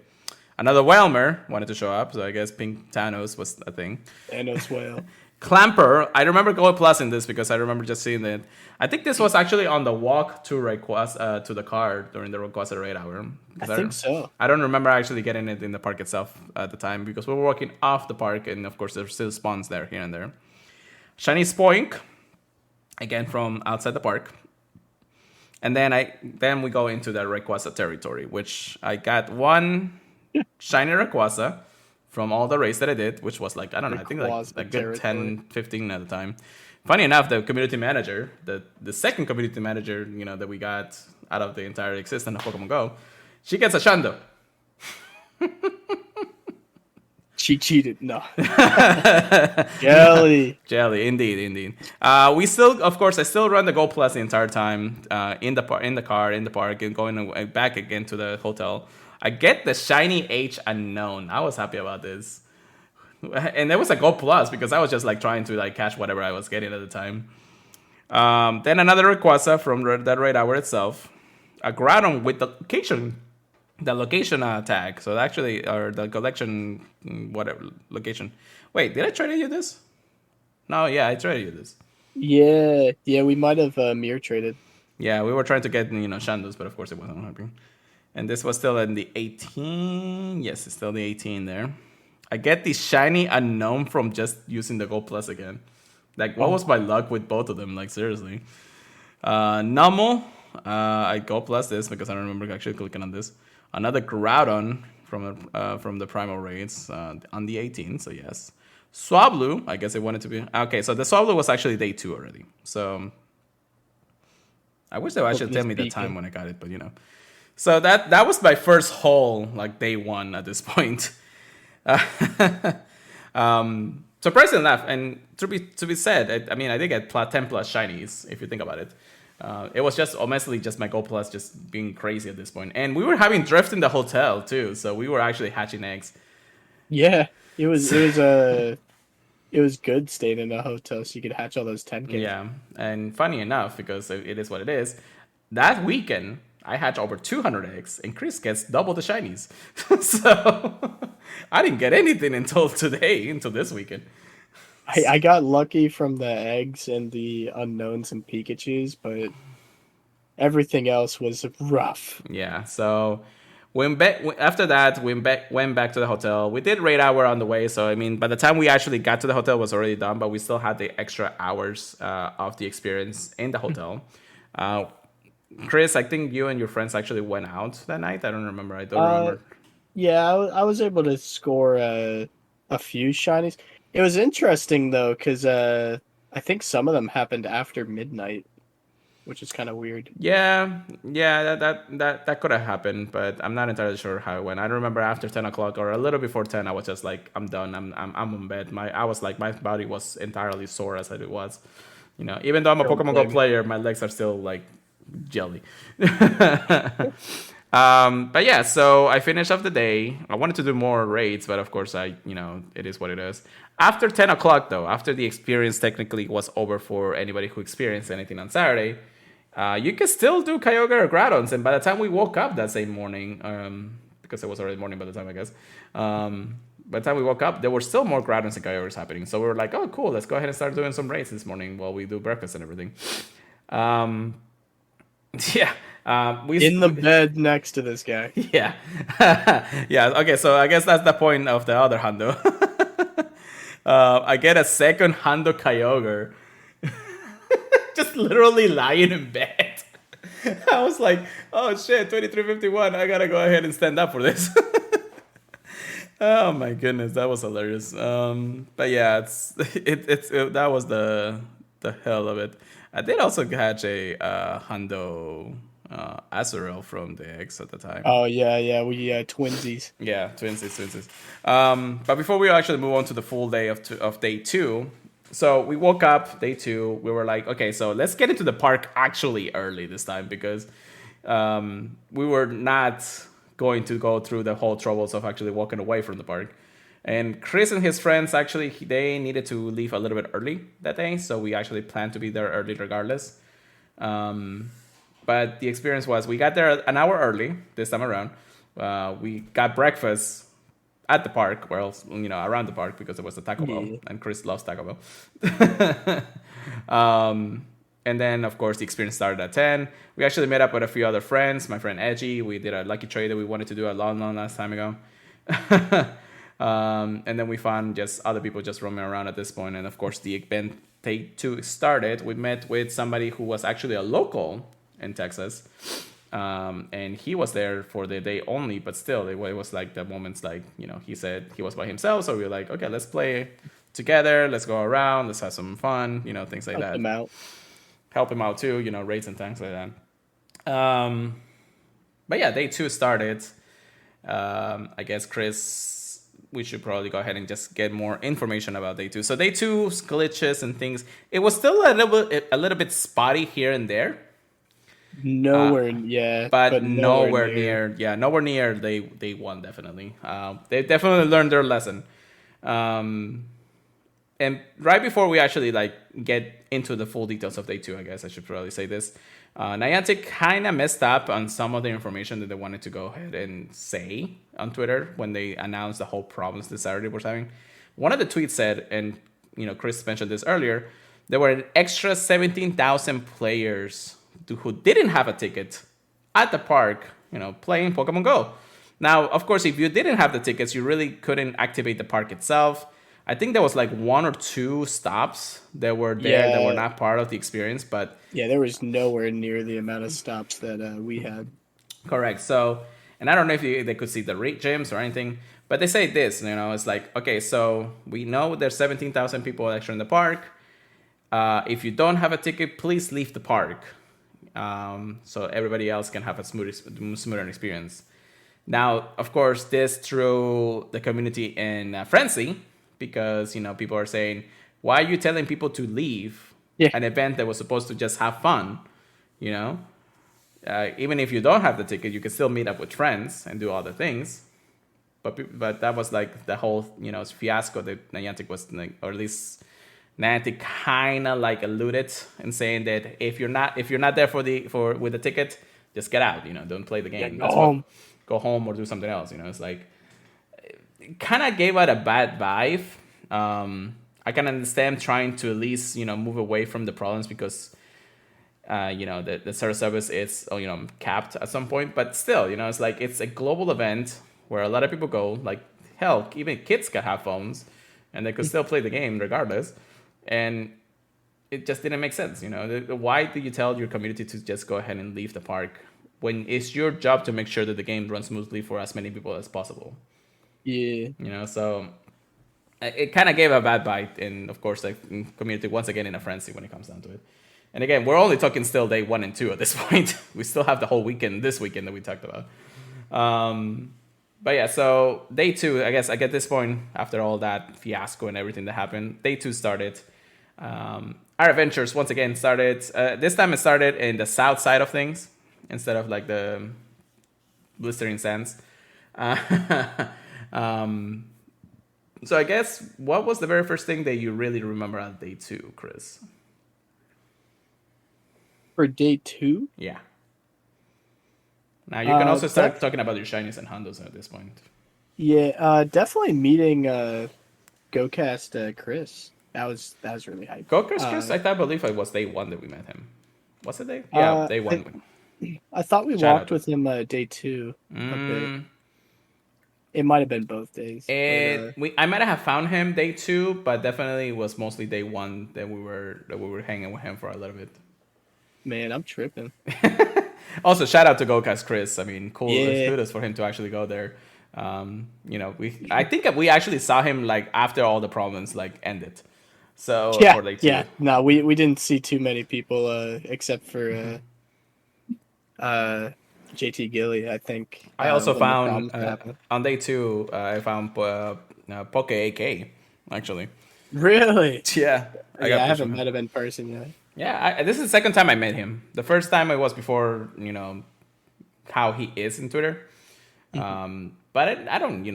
Another Whalmer wanted to show up, so I guess Pink Thanos was a thing. Thanos whale. Clamper. I remember Gold Plus in this because I remember just seeing it. I think this was actually on the walk to Rayquaza, to the car during the Rayquaza raid hour. I think so. I don't remember actually getting it in the park itself at the time because we were walking off the park, and of course there's still spawns there here and there. shiny Spoink, again from outside the park. And then we go into the Rayquaza territory, which I got one shiny Rayquaza from all the raids that I did, which was like, I don't know, I think like a Rayquaza good territory. 10, 15 at the time. Funny enough, the community manager, the second community manager, that we got out of the entire existence of Pokemon Go, she gets a Shando. She cheated. No. Jelly. Jelly, indeed. We still, of course, I still run the Go Plus the entire time in the car, in the park, and going back again to the hotel. I get the shiny H unknown. I was happy about this, and it was a Go Plus because I was just like trying to like catch whatever I was getting at the time. Then another Rayquaza from that raid hour itself, a Groudon with the location tag. So actually, or the collection, whatever location. Wait, did I try to use this? No, yeah, I tried to use this. Yeah, we might have mirror traded. Yeah, we were trying to get Shandos, but of course it wasn't happening. And this was still in the 18. Yes, it's still the 18 there. I get the shiny unknown from just using the Gold Plus again. Like, what was my luck with both of them? Like, seriously. Numel, I Gold Plus this because I don't remember actually clicking on this. Another Groudon from the Primal Raids on the 18, so yes. Swablu, I guess it wanted to be. Okay, so the Swablu was actually day 2 already. So I wish they would actually tell me the time when I got it, but So that was my first haul, like day 1 at this point. Surprisingly enough, and to be said, I mean, I did get 10 plus shinies, if you think about it. It was just honestly just my Gold Plus just being crazy at this point. And we were having drift in the hotel too, so we were actually hatching eggs. Yeah, it was good staying in a hotel so you could hatch all those 10K. Yeah, and funny enough, because it is what it is, that weekend I hatched over 200 eggs, and Chris gets double the shinies. So I didn't get anything until this weekend. I got lucky from the eggs and the unknowns and Pikachus, but everything else was rough. Yeah, so after that, we went back to the hotel. We did raid hour on the way, so I mean, by the time we actually got to the hotel, it was already done, but we still had the extra hours of the experience in the hotel. Chris, I think you and your friends actually went out that night. I don't remember. I don't remember. Yeah, I was able to score a few shinies. It was interesting though, because I think some of them happened after midnight, which is kind of weird. Yeah, that could have happened, but I'm not entirely sure how it went. I remember after 10 o'clock or a little before 10, I was just like, I'm done. I'm on bed. I was like, my body was entirely sore as it was. Even though I'm a Pokemon Go player, my legs are still like jelly. But yeah, so I finished off the day. I wanted to do more raids, but of course it is what it is. After 10 o'clock though, after the experience technically was over for anybody who experienced anything on Saturday, you can still do Kyogre or Groudons. And by the time we woke up that same morning, because it was already morning by the time, I guess, by the time we woke up, there were still more Groudons and Kyogres happening. So we were like, oh, cool, let's go ahead and start doing some raids this morning while we do breakfast and everything. Yeah. In the bed next to this guy. Yeah. Yeah, okay, so I guess that's the point of the other Hundo. I get a second Hundo Kyogre. Just literally lying in bed. I was like, oh shit, 2351, I gotta go ahead and stand up for this. Oh my goodness, that was hilarious. But yeah, that was the hell of it. I did also catch a Hundo Azurill from the X at the time. Oh yeah, we twinsies. Yeah, twinsies. But before we actually move on to the full day of day 2, so we woke up day 2. We were like, okay, so let's get into the park actually early this time because we were not going to go through the whole troubles of actually walking away from the park. And Chris and his friends actually they needed to leave a little bit early that day, so we actually planned to be there early regardless. But the experience was we got there an hour early this time around. We got breakfast at the park, around the park because it was the Taco Bell, and Chris loves Taco Bell. And then, of course, the experience started at 10. We actually met up with a few other friends. My friend Edgy, we did a lucky trade that we wanted to do a long last time ago. And then we found just other people just roaming around at this point. And of course, the event day 2 started. We met with somebody who was actually a local in Texas. And he was there for the day only, but still, it was like the moments like, he said he was by himself. So we were like, okay, let's play together. Let's go around. Let's have some fun, things like that. Help him out too, raids and things like that. But yeah, day 2 started. I guess, Chris, we should probably go ahead and just get more information about day 2. So day 2 glitches and things. It was still a little bit spotty here and there. Nowhere near. They won definitely. They definitely learned their lesson. And right before we actually get into the full details of day 2, I guess I should probably say this. Niantic kind of messed up on some of the information that they wanted to go ahead and say on Twitter when they announced the whole problems this Saturday was having. One of the tweets said, and Chris mentioned this earlier, there were an extra 17,000 players who didn't have a ticket at the park, playing Pokemon Go. Now, of course, if you didn't have the tickets, you really couldn't activate the park itself. I think there was 1 or 2 stops that were there that were not part of the experience, but there was nowhere near the amount of stops that we had. Correct. So, and I don't know if they could see the rate gyms or anything, but they say this, it's like, okay, so we know there's 17,000 people extra in the park. If you don't have a ticket, please leave the park, so everybody else can have a smoother experience. Now, of course, this threw the community in frenzy. Because, people are saying, why are you telling people to leave an event that was supposed to just have fun? Even if you don't have the ticket, you can still meet up with friends and do other things. But that was the whole, fiasco that Niantic was, or at least Niantic kind of alluded in saying that if you're not there with the ticket, just get out. Don't play the game. Go home or do something else. It's like. Kind of gave out a bad vibe. I can understand trying to at least move away from the problems because the service is capped at some point, but still it's like it's a global event where a lot of people go. Hell, even kids can have phones and they could still play the game regardless, and it just didn't make sense. Why do you tell your community to just go ahead and leave the park when it's your job to make sure that the game runs smoothly for as many people as possible? Yeah. So it kind of gave a bad bite, and of course, community once again in a frenzy when it comes down to it. And again, we're only talking still day 1 and 2 at this point. We still have the whole this weekend that we talked about. But yeah, so day 2, I guess, at this point, after all that fiasco and everything that happened, day 2 started. Our adventures once again started. This time it started in the south side of things instead of the blistering sands. So I guess, what was the very first thing that you really remember on day 2, Chris? For day 2? Yeah. Now you can also start talking about your shinies and hundos at this point. Yeah, definitely meeting GoCast Chris. That was really hype. GoCast Chris, I believe it was day 1 that we met him. Was it day? Yeah, day 1. I thought we walked with him day 2. It might have been both days. I might have found him day 2, but definitely it was mostly day 1 that we were hanging with him for a little bit. Man, I'm tripping. Also, shout out to GoCast Chris. I mean, cool. Kudos for him to actually go there. I think we actually saw him after all the problems ended. So for day 2. Yeah. No, we didn't see too many people except for JT Gilly, I think. I also found on day 2. I found Poke AK actually. Really? Yeah. I haven't met him in person yet. Yeah, this is the second time I met him. The first time it was before how he is in Twitter. But I don't,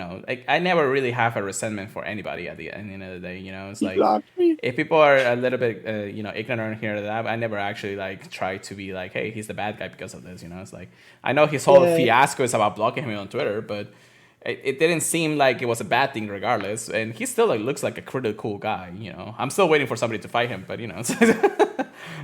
I never really have a resentment for anybody at the end of the day. It's if people are a little bit ignorant here, that I never actually try to be hey, he's the bad guy because of this. It's I know his whole fiasco is about blocking him on Twitter, but it didn't seem like it was a bad thing regardless. And he still looks like a pretty cool guy. I'm still waiting for somebody to fight him, but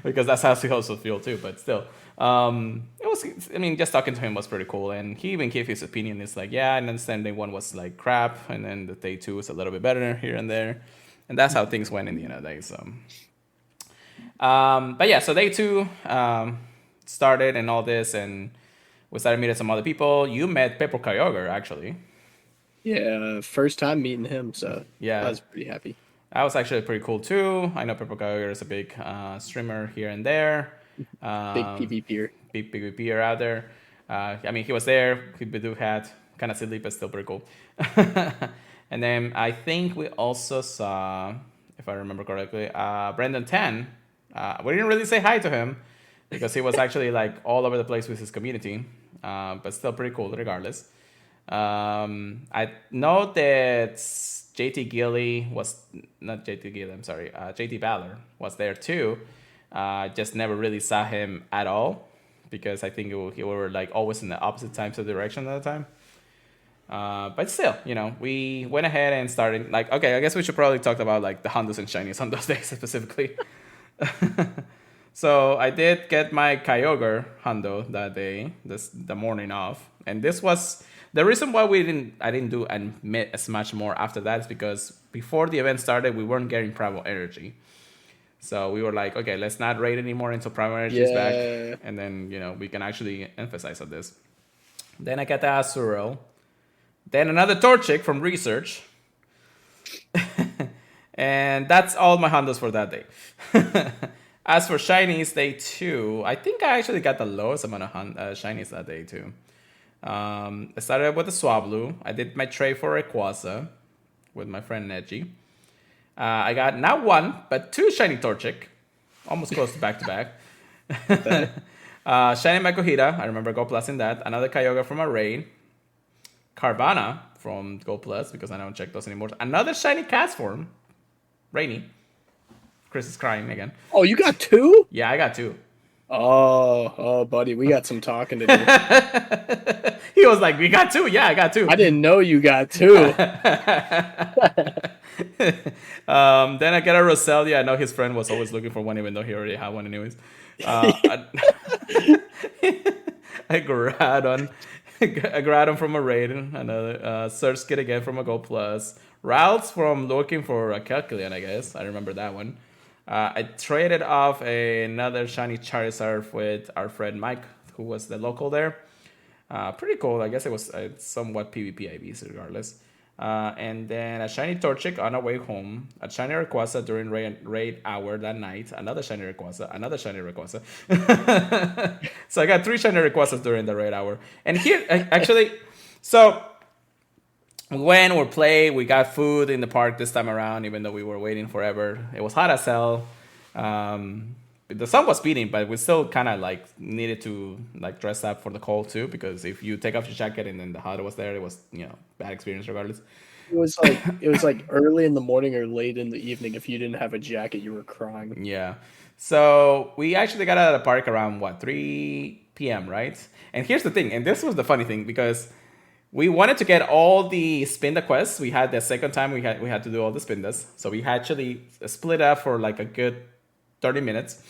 because that's how he also feel too. But still, it I mean, just talking to him was pretty cool, and he even gave his opinion. It's like, yeah, I understand day one was like crap, and then the day two was a little bit better here and there, and that's how things went in the end of the day. So, but yeah, so day two started and all this, and we started meeting some other people. You met Pepper Kyogre, actually. Yeah, first time meeting him, so I Yeah, was pretty happy. that was actually pretty cool too. I know Pepper Kyogre is a big streamer here and there. Big Um, PvPer. big PvPer out there. I mean, he was there. He Bidoo had kind of silly, but still pretty cool. And then I think we also saw, if I remember correctly, Brendan Tan. We didn't really say hi to him because he was actually like all over the place with his community, but still pretty cool regardless. I know that JT Gilly was not JT Gilly. I'm sorry. JT Ballard was there too. Just never really saw him at all because I think we were like always in the opposite times of direction at the time. But still, we went ahead and started like, okay, I guess we should probably talk about like the Hondos and Shinies on those days specifically. So I did get my Kyogre Hondo that day, the morning off, and this was the reason why I didn't do and met as much more after that is because before the event started, we weren't getting Primal Energy. So we were like, okay, let's not raid anymore until Primal Energy is back, Yeah. and then we can actually emphasize on this. Then I got the Azurill, then another Torchic from Research, and that's all my Hondos for that day. As for Shinies, day two, I think I actually got the lowest amount of Shinies that day too. I started with the Swablu. I did my trade for Rayquaza with my friend Neji. I got not one, but two Shiny Torchic. Almost close to back to back. Shiny Makuhita. I remember Go Plus in that. Another Kyogre from a raid. Carvana from Go Plus because I don't check those anymore. Another Shiny Castform. Rainy. Chris is crying again. Oh, you got two? Yeah, I got two. Oh, buddy, we got some talking to do. He was like, "We got two." Yeah, I got two. I didn't know you got two. Then I get a Roselia. I know his friend was always looking for one, even though he already had one anyways. I Groudon. A Groudon from a raid. Another Surge Kit again from a Go Plus. Routes from looking for a Calculian, I guess. I remember that one. I traded off another shiny Charizard with our friend Mike, who was the local there. Pretty cool. I guess it was somewhat PvP IVs regardless. And then a shiny Torchic on our way home. A shiny Rayquaza during raid hour that night. Another shiny Rayquaza. Another shiny Rayquaza. So I got 3 shiny Rayquazas during the raid hour. And here, actually, so we went, we played, we got food in the park this time around, even though we were waiting forever. It was hot as hell. The sun was beating, but we still kind of like needed to like dress up for the cold too, because if you take off your jacket and then the hot was there, it was bad experience regardless. It was like early in the morning or late in the evening. If you didn't have a jacket, you were crying. Yeah. So we actually got out of the park around 3 p.m. right? And here's the thing, and this was the funny thing because we wanted to get all the Spinda quests. We had the second time we had to do all the Spindas. So we actually split up for like a good 30 minutes.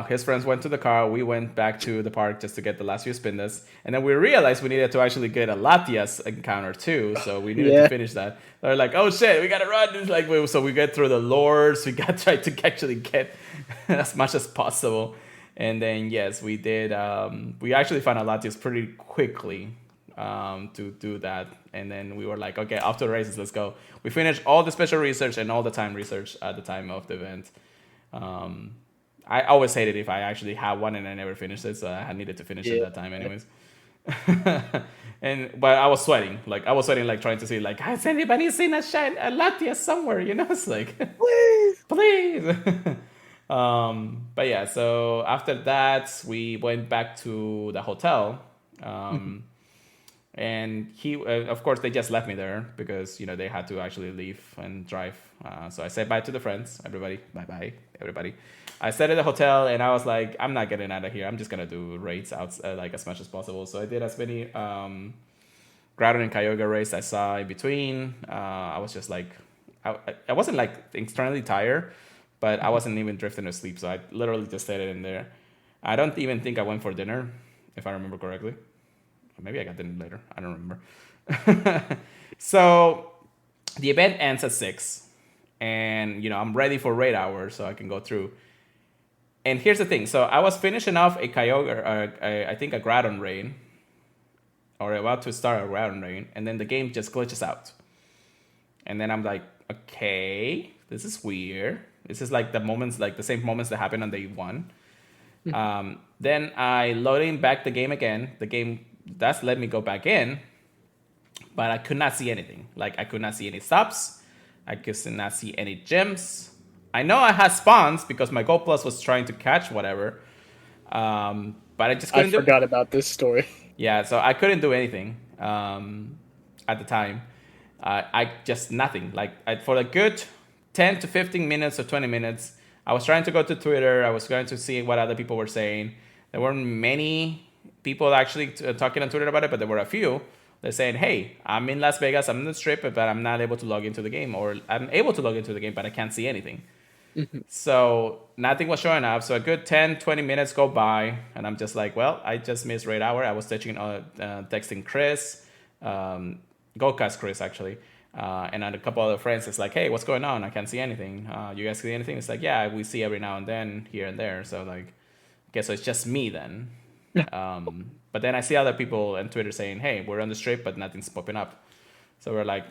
His friends went to the car. We went back to the park just to get the last few Spindas. And then we realized we needed to actually get a Latias encounter too. So we needed to finish that. They're like, oh shit, we gotta run. It's like, so we get through the lords. We got tried to actually get as much as possible. And then, yes, we did. We actually found a Latias pretty quickly. To do that, and then we were like, okay, after the races, let's go. We finished all the special research and all the time research at the time of the event. I always hated if I actually had one and I never finished it, so I needed to finish it that time anyways. But I was sweating, like trying to see, like, has anybody seen a Latias somewhere? It's like, please. But yeah, so after that, we went back to the hotel. And he, of course, they just left me there because, they had to actually leave and drive. So I said bye to the friends. Everybody, bye-bye, everybody. I stayed at the hotel, and I was like, I'm not getting out of here. I'm just going to do raids out like as much as possible. So I did as many Groudon and Kyogre raids I saw in between. I was just like, I wasn't like extremely tired, but I wasn't even drifting to sleep. So I literally just stayed in there. I don't even think I went for dinner. if I remember correctly. Maybe I got them later. I don't remember. So the event ends at 6, and I'm ready for raid hour, so I can go through. And here's the thing. So I was finishing off a Kyogre, I think a Groudon raid, or about to start a Groudon raid, and then the game just glitches out. And then I'm like, okay, this is weird. This is like the same moments that happened on day one. Then I loading back the game again. The game does let me go back in, but I could not see anything. Like I could not see any stops. I could not see any gems. I know I had spawns because my Gold Plus was trying to catch whatever. But I just couldn't forgot about this story. Yeah, so I couldn't do anything at the time. I just nothing. For a good 10 to 15 minutes or 20 minutes, I was trying to go to Twitter. I was going to see what other people were saying. There weren't many people actually talking on Twitter about it, but there were a few. They're saying, hey, I'm in Las Vegas, I'm in the Strip, but I'm not able to log into the game. Or I'm able to log into the game, but I can't see anything. So nothing was showing up. So a good 10, 20 minutes go by, and I'm just like, well, I just missed raid hour. I was texting Chris, Goldcast Chris, actually, and a couple other friends. It's like, hey, what's going on? I can't see anything. You guys see anything? It's like, yeah, we see every now and then, here and there. So like, okay, so it's just me then. But then I see other people on Twitter saying, hey, we're on the Strip, but nothing's popping up. So we're like,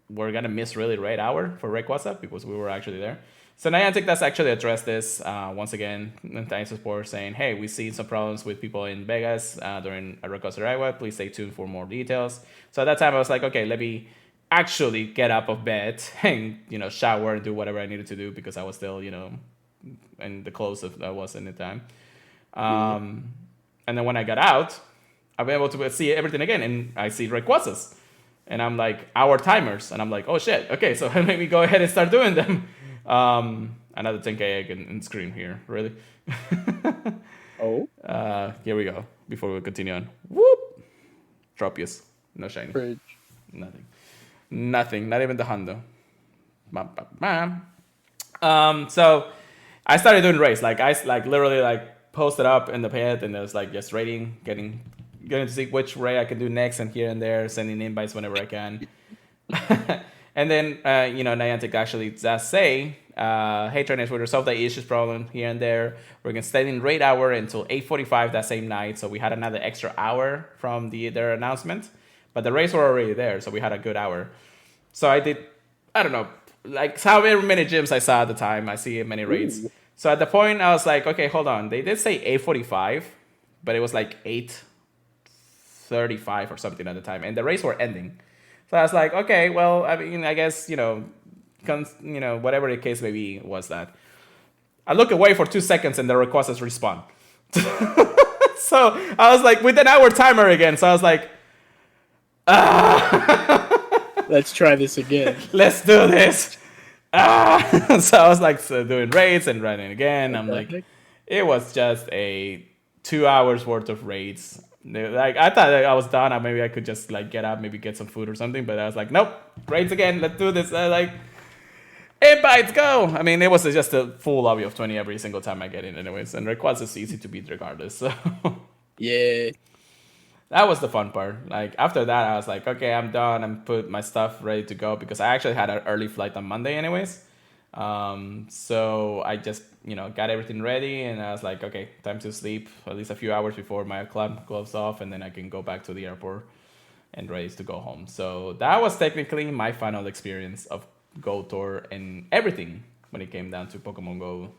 we're going to miss really raid hour for Rayquaza because we were actually there. So Niantic does actually address this once again. Thanks support saying, hey, we see some problems with people in Vegas during a Rayquaza Raiwa. Please stay tuned for more details. So at that time, I was like, okay, let me actually get up of bed and shower and do whatever I needed to do because I was still in the clothes of I was in the time. And then when I got out, I'll be able to see everything again, and I see Rayquazas, and I'm like, hour timers, and I'm like, oh shit, okay, so let me go ahead and start doing them. Another 10k egg and scream here, really. Oh. Here we go. Before we continue on, whoop, Tropius, no shiny, Bridge. nothing, not even the Hondo. So I started doing raids. I literally posted up in the pit, and it was just raiding, getting to see which raid I can do next, and here and there, sending invites whenever I can. And then, Niantic actually does say, hey, trainers, we resolved the issues problem here and there. We're going to stay in raid hour until 8:45 that same night. So we had another extra hour from their announcement. But the raids were already there, so we had a good hour. So I did, I don't know, however many gyms I saw at the time. I see many raids. Ooh. So at the point, I was like, okay, hold on. They did say 8:45, but it was 8:35 or something at the time. And the raids were ending. So I was like, okay, well, I mean, I guess, whatever the case may be was that. I look away for 2 seconds and the Rayquazas respawn. So I was like, with an hour timer again. So I was like, let's try this again. Let's do this. So I was doing raids and running again. I'm like, it was just a 2 hours worth of raids. I thought I was done. Maybe I could just get up, maybe get some food or something. But I was like, nope, raids again. Let's do this. Invites, go. I mean, it was just a full lobby of 20 every single time I get in, anyways. And Rayquaza is easy to beat regardless. So yeah, that was the fun part. After that, I was like, okay, I'm done. I'm put my stuff ready to go because I actually had an early flight on Monday, anyways. So I just got everything ready, and I was like, okay, time to sleep at least a few hours before my club goes off, and then I can go back to the airport and ready to go home. So that was technically my final experience of Go Tour and everything when it came down to Pokemon Go,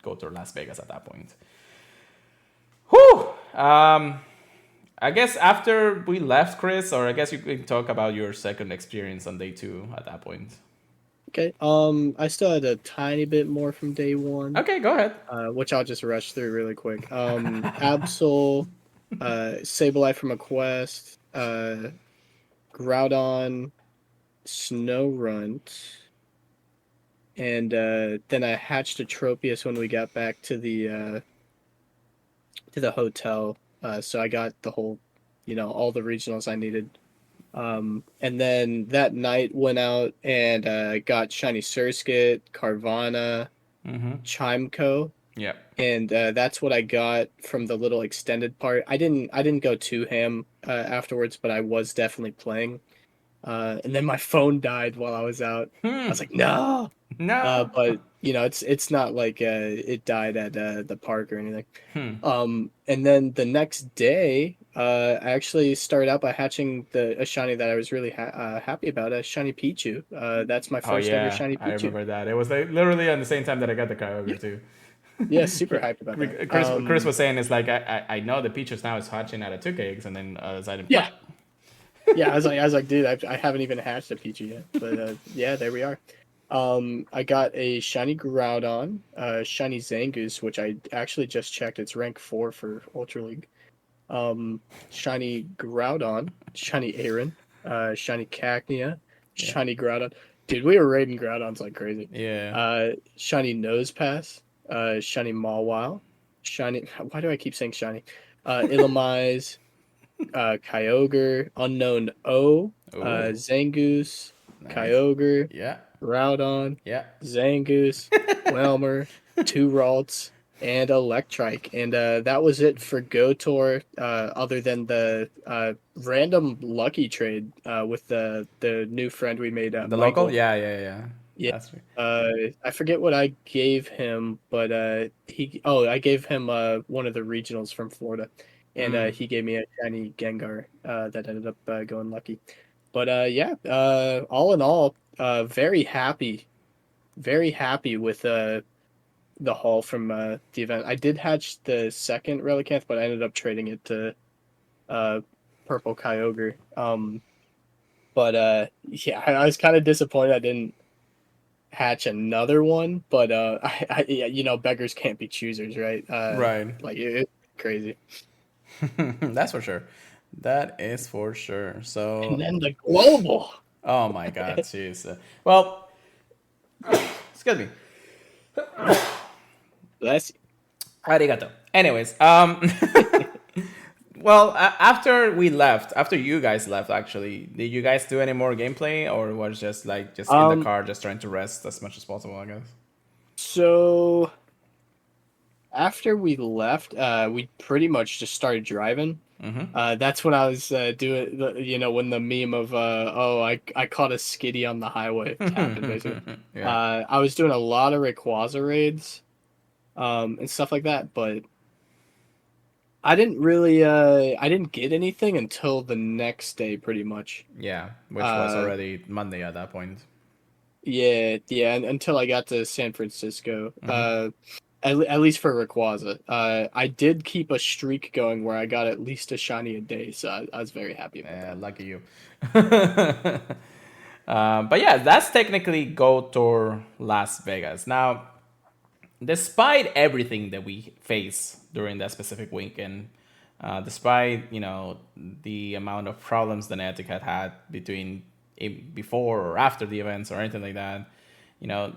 Go Tour Las Vegas at that point. Whew! I guess after we left, Chris, or I guess you can talk about your second experience on day 2 at that point. Okay. I still had a tiny bit more from day 1. Okay, go ahead. Which I'll just rush through really quick. Absol, Sableye from a quest, Groudon, Snorunt, and then I hatched a Tropius when we got back to the hotel. So I got the whole, all the regionals I needed. And then that night went out and got Shiny Surskit, Carvana, Chimeco, Yeah. and that's what I got from the little extended part. I didn't go too ham afterwards, but I was definitely playing. And then my phone died while I was out. I Hmm. was like, no. No. But it's not like it died at the park or anything. Hmm. And then the next day, I actually started out by hatching a shiny that I was really happy about, a shiny Pichu. That's my Oh first ever yeah, shiny I Pichu. remember that. It was like literally on the same time that I got the Kyogre too. Yeah, super hyped about that. Chris was saying it's like I know the Peaches now is hatching out of 2 eggs and then decided Yeah, flip. yeah. I was like, dude, I haven't even hatched a Pichu yet, but yeah, there we are. I got a shiny Groudon, shiny Zangoose, which I actually just checked. It's rank 4 for Ultra League. Shiny Groudon, shiny Aron, shiny Cacnea, Yeah, shiny Groudon. Dude, we were raiding Groudons like crazy. yeah. Shiny Nosepass, shiny Mawile, shiny. Why do I keep saying shiny? Illumise, Kyogre, Unknown O, Oh, Zangoose, nice. Kyogre, Yeah, Groudon, yeah. Zangoose, Whelmer, two Ralts, and Electrike. And that was it for GoTour, other than the random lucky trade with the new friend we made, The local? Michael. Yeah, yeah, yeah. Yeah. That's right. I forget what I gave him, but I gave him one of the regionals from Florida, and Mm. he gave me a shiny Gengar that ended up going lucky. But yeah, all in all, very happy with the haul from the event. I did hatch the second Relicanth, but I ended up trading it to uh, Purple Kyogre. But yeah, I was kind of disappointed I didn't hatch another one, but yeah, beggars can't be choosers, right? Right. Like it's crazy. That's for sure. That is for sure. And So, then the global. oh my God, jeez. Well, excuse me. That's Arigato. Anyways, well, after we left, after you guys left, actually, did you guys do any more gameplay, or was just like just in the um. car, just trying to rest as much as possible? I guess. So after we left, we pretty much just started driving. Mm-hmm. That's when I was doing, when the meme of oh, I caught a skitty on the highway happened basically. Yeah. I was doing a lot of Rayquaza raids, and stuff like that, but I didn't get anything until the next day, pretty much. Yeah, which was Uh, already Monday at that point. yeah, yeah, until I got to San Francisco. Mm-hmm. At least for Rayquaza. I did keep a streak going where I got at least a shiny a day, so I was very happy about that. Lucky you. But yeah, that's technically Go Tour Las Vegas. Now, despite everything that we face during that specific weekend, despite the amount of problems the Niantic had between before or after the events or anything like that,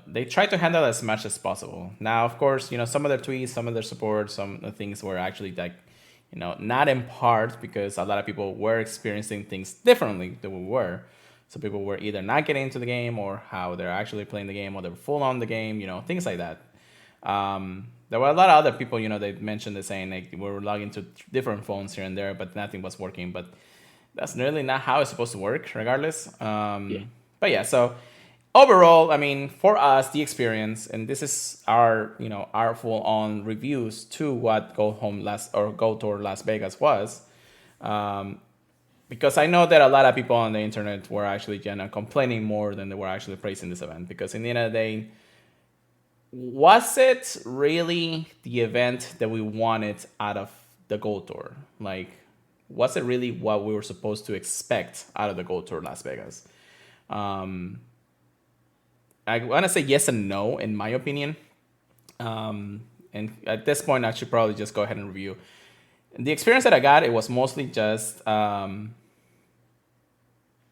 they tried to handle as much as possible. Now, of course, some of their tweets, some of their support, some of the things were actually like, not in part because a lot of people were experiencing things differently than we were. So people were either not getting into the game or how they're actually playing the game or they're full on the game, things like that. There were a lot of other people, they mentioned the saying like we were logging to different phones here and there, but nothing was working. But that's really not how it's supposed to work, regardless. Yeah. But yeah, so overall, I mean, for us, the experience, and this is our full on reviews to what Go Tour Las Vegas was. Um, because I know that a lot of people on the internet were actually complaining more than they were actually praising this event. Because in the end of the day, was it really the event that we wanted out of the Gold Tour? Like, was it really what we were supposed to expect out of the Gold Tour Las Vegas? Um, I want to say yes and no, in my opinion. And at this point, I should probably just go ahead and review. The experience that I got, it was mostly just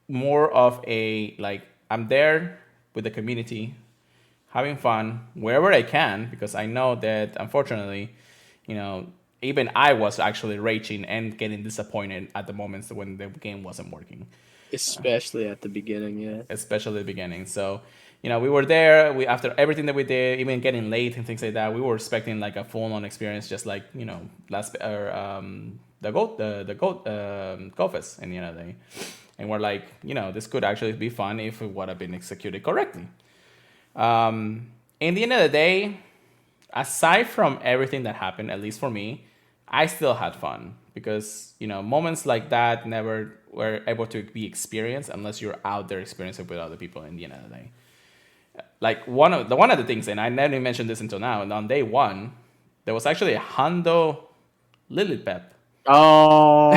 more of a, like, I'm there with the community having fun wherever I can, because I know that unfortunately, even I was actually raging and getting disappointed at the moments when the game wasn't working, Especially at the beginning, yeah. especially the beginning. So, we were there. We after everything that we did, even getting late and things like that, we were expecting like a full-on experience, just like last or the goat Goat Fest in the end of the day. And we're like, this could actually be fun if it would have been executed correctly. In the end of the day, aside from everything that happened, at least for me, I still had fun because moments like that never were able to be experienced unless you're out there experiencing it with other people. In the end of the day, like one of the things, and I never mentioned this until now, and on day one, there was actually a Hondo Lilipep. Oh,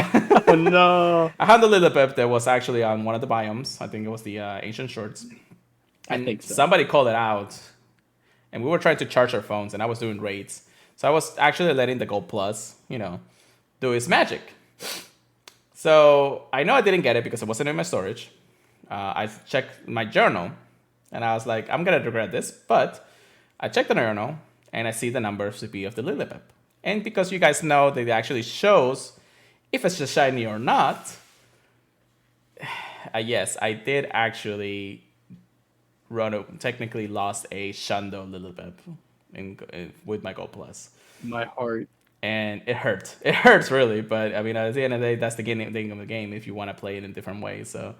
no. A Hondo Lilipep that was actually on one of the biomes. I think it was the Ancient Shorts, I and think so. somebody called it out, and we were trying to charge our phones, and I was doing raids, so I was actually letting the Gold Plus, do its magic. So I know I didn't get it because it wasn't in my storage. I checked my journal, and I was like, I'm gonna regret this, but I checked the journal, and I see the number of CP of the Lilipep. And because you guys know that it actually shows if it's just shiny or not, yes, I did actually technically lost a Shando Lilipep with my Gold Plus. My heart. And it hurt. It hurts really, but I mean, at the end of the day, that's the thing of the game if you want to play it in different ways. So,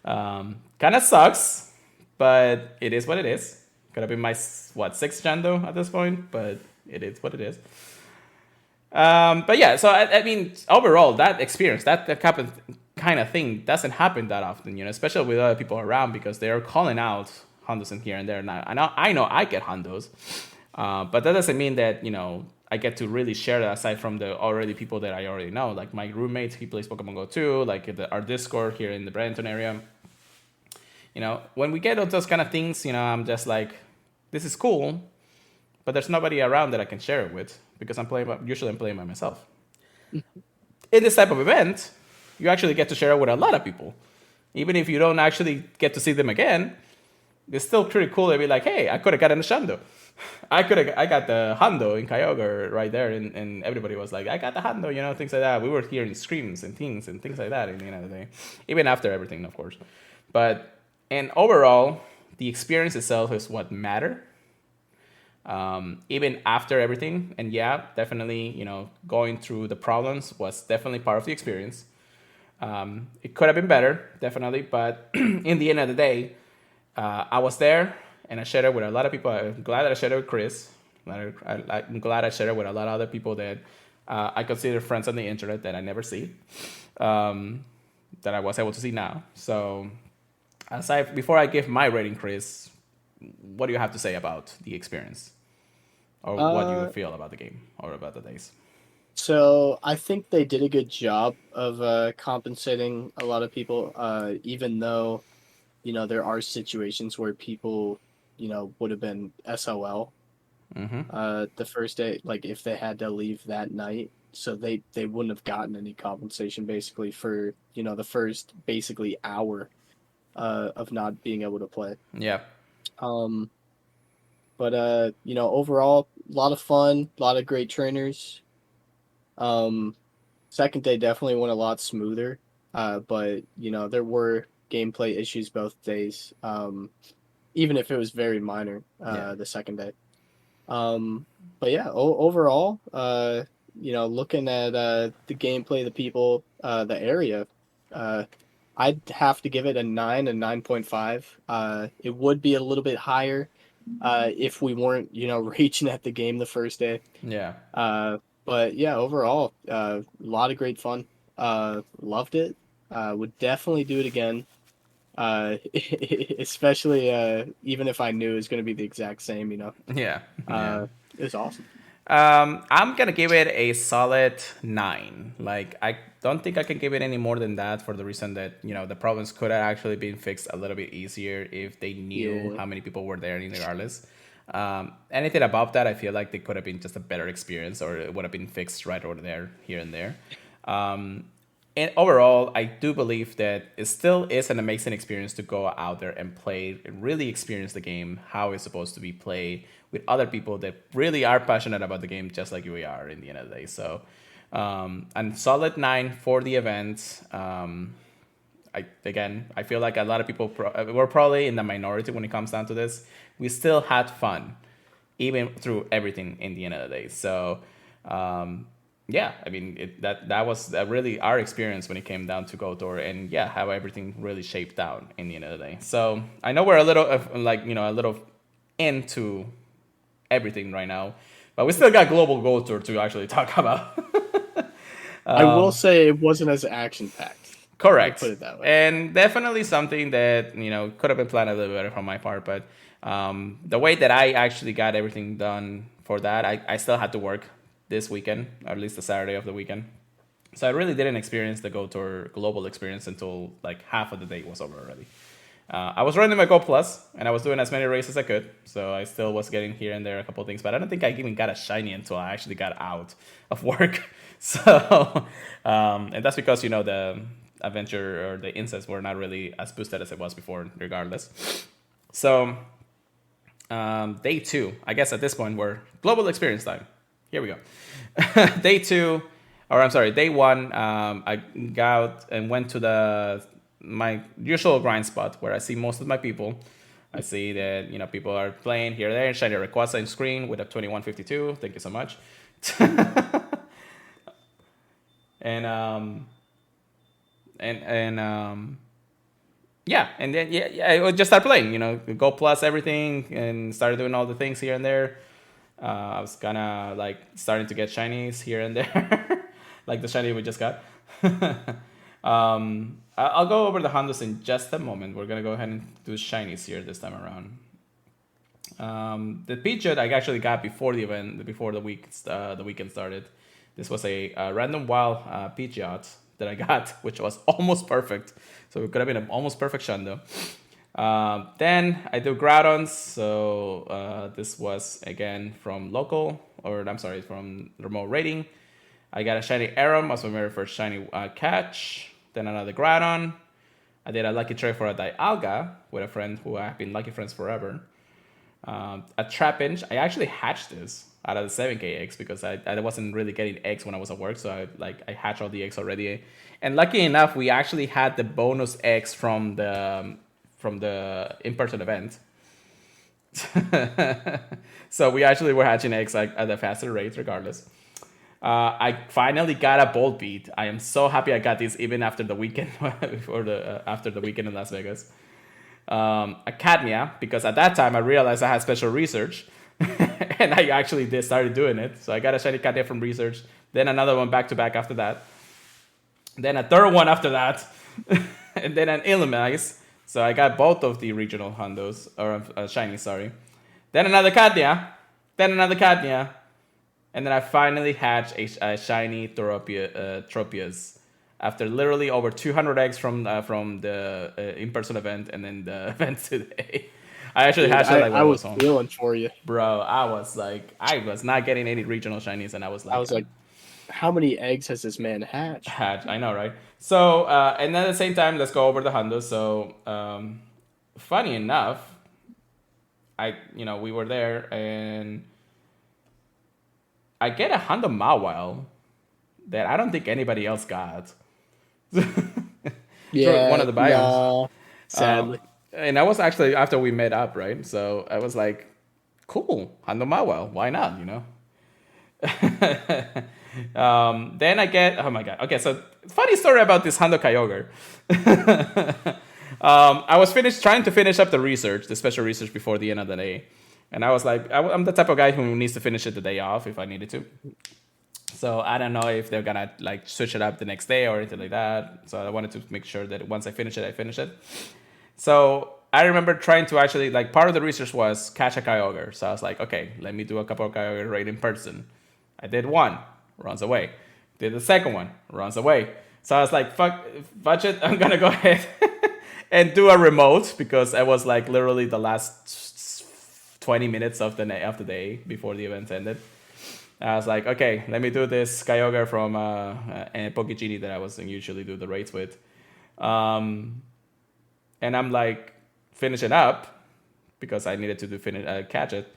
kind of sucks, but it is what it is. Could have been my sixth Jando at this point, but it is what it is. But yeah, so I mean, overall, that experience, that kind of thing doesn't happen that often, especially with other people around because they are calling out Hondos in here and there. Now, I know I get Hondos, but that doesn't mean that I get to really share that aside from the already people that I already know. Like my roommate, he plays Pokemon Go too. Like our Discord here in the Bradenton area. When we get those kind of things, I'm just like, this is cool, but there's nobody around that I can share it with because usually I'm playing by myself. In this type of event, you actually get to share it with a lot of people. Even if you don't actually get to see them again, it's still pretty cool to be like, hey, I could have gotten a Shando. I got the Hondo in Kyogre right there, and everybody was like, I got the Hondo, things like that. We were hearing screams and things like that in the end of the day, even after everything, of course. But and overall, the experience itself is what matter. Even after everything, and yeah, definitely, going through the problems was definitely part of the experience. It could have been better, definitely, but in the end of the day, I was there. And I shared it with a lot of people. I'm glad that I shared it with Chris. I'm glad I shared it with a lot of other people that I consider friends on the internet that I never see, that I was able to see now. So, before I give my rating, Chris, what do you have to say about the experience? Or what do you feel about the game or about the days? So I think they did a good job of compensating a lot of people, even though, there are situations where people would have been SOL the first day, like if they had to leave that night. So they wouldn't have gotten any compensation basically for, the first basically hour of not being able to play. Yeah. Um, but overall, a lot of fun, a lot of great trainers. Um, Second day definitely went a lot smoother. But there were gameplay issues both days. Even if it was very minor, the second day. But yeah, overall, looking at the gameplay, the people, the area, I'd have to give it a 9, a 9.5. It would be a little bit higher if we weren't, raging at the game the first day. Yeah. But yeah, overall, a lot of great fun. Loved it. Would definitely do it again. Especially even if I knew it was going to be the exact same, Yeah. Yeah. it was awesome. I'm gonna give it a solid 9. Like I don't think I can give it any more than that for the reason that the problems could have actually been fixed a little bit easier if they knew how many people were there, regardless. Anything above that, I feel like they could have been just a better experience, or it would have been fixed right over there, here and there. And overall, I do believe that it still is an amazing experience to go out there and play and really experience the game how it's supposed to be played with other people that really are passionate about the game, just like we are in the end of the day. So, and solid 9 for the event. I feel like a lot of people were probably in the minority when it comes down to this. We still had fun, even through everything in the end of the day. So, yeah, I mean, that was really our experience when it came down to KOTOR, and yeah, how everything really shaped out in the end of the day. So I know we're a little a little into everything right now, but we still got global KOTOR to actually talk about. I will say it wasn't as action packed. Correct. Put it that way. And definitely something that, could have been planned a little better from my part. But the way that I actually got everything done for that, I still had to work this weekend, or at least the Saturday of the weekend. So I really didn't experience the Go Tour global experience until like half of the day was over already. I was running my Go Plus, and I was doing as many races as I could. So I still was getting here and there a couple of things. But I don't think I even got a shiny until I actually got out of work. So, and that's because, the adventure or the incense were not really as boosted as it was before, regardless. So, day 2, I guess at this point, we're global experience time. Here we go. Day 1, I got and went to my usual grind spot where I see most of my people. I see that, people are playing here and there. Shiny Rayquaza in screen with a 2152. Thank you so much. And then I would just start playing, Go Plus everything, and started doing all the things here and there. I was kind of like starting to get shinies here and there, like the shiny we just got. I'll go over the Hondos in just a moment. We're gonna go ahead and do shinies here this time around. The Pidgeot I actually got before the event, before the weekend started. This was a random wild Pidgeot that I got, which was almost perfect. So it could have been an almost perfect Shundo. Then I do Groudons. So this was again from from remote rating. I got a shiny Aram as my very first shiny catch. Then another Groudon. I did a lucky trade for a Dialga with a friend who I've been lucky friends forever. A Trapinch. I actually hatched this out of the 7K eggs because I wasn't really getting eggs when I was at work, so I hatched all the eggs already. And lucky enough, we actually had the bonus eggs from the in-person event. So we actually were hatching eggs at a faster rate regardless. I finally got a Bolt Beat. I am so happy I got this even after the weekend after the weekend in Las Vegas. A Cadmia, because at that time I realized I had special research. And I actually started doing it. So I got a shiny Cadmia from research. Then another one back to back after that. Then a third one after that. And then an Illumise. So I got both of the regional Hondos, or shiny, sorry. Then another Cadmia. Then another Cadmia. And then I finally hatched a shiny Tropius after literally over 200 eggs from the in-person event and then the event today. I actually hatched it like I was feeling for you, bro. I was not getting any regional shinies, and I was like, how many eggs has this man hatched? I know, right? So, and then at the same time, let's go over the Hondos. So, funny enough, we were there, and I get a Hondo Mawile that I don't think anybody else got. Yeah, one of the biomes. Sadly. And I was actually after we met up, right? So I was like, cool, Hondo Mawile, why not, Then I get, oh my god. Okay, so funny story about this Hondo Kyogre. I was trying to finish up the special research before the end of the day. And I was like, I'm the type of guy who needs to finish it the day off if I needed to. So I don't know if they're gonna like switch it up the next day or anything like that. So I wanted to make sure that once I finish it, I finish it. So I remember trying to actually, like, part of the research was catch a Kyogre. So I was like, okay, let me do a couple of Kyogre right in person. I did one, runs away. Did the second one, runs away. So I was like, fuck it, I'm gonna go ahead and do a remote because it was like literally the last 20 minutes of the day before the event ended. I was like, okay, let me do this Kyogre from a Pokegenie that I was usually do the raids with. And I'm like finishing up because I needed to catch it.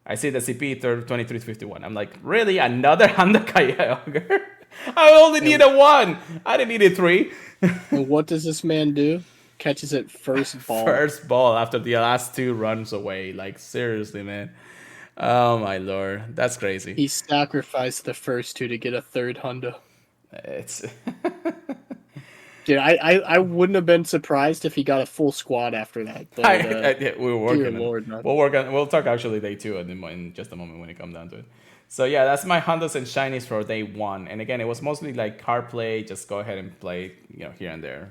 I see the CP 2351. I'm like, really? Another Hondo Kyogre? I only And, needed one. I didn't need it three. and what does this man do? Catches it first ball. First ball after the last two runs away. Like seriously, man. Oh my lord, that's crazy. He sacrificed the first two to get a third hundo. It's Dude, I wouldn't have been surprised if he got a full squad after that. But we were dear working on it. lord, man. We'll work on. We'll talk actually day two in just a moment when it comes down to it. So yeah, that's my Hondas and Shinies for day one. And again, it was mostly like car play. Just go ahead and play, here and there.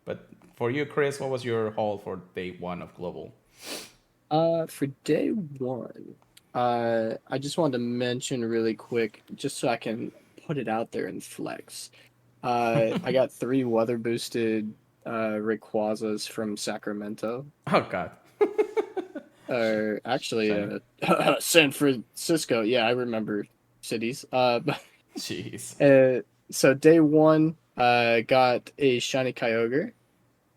But for you, Chris, what was your haul for day one of global? For day one, I just wanted to mention really quick, just so I can put it out there and flex. I got 3 weather boosted Rayquazas from Sacramento. Oh God. Actually, San Francisco. Yeah, I remember cities. Jeez. So day one, got a shiny Kyogre.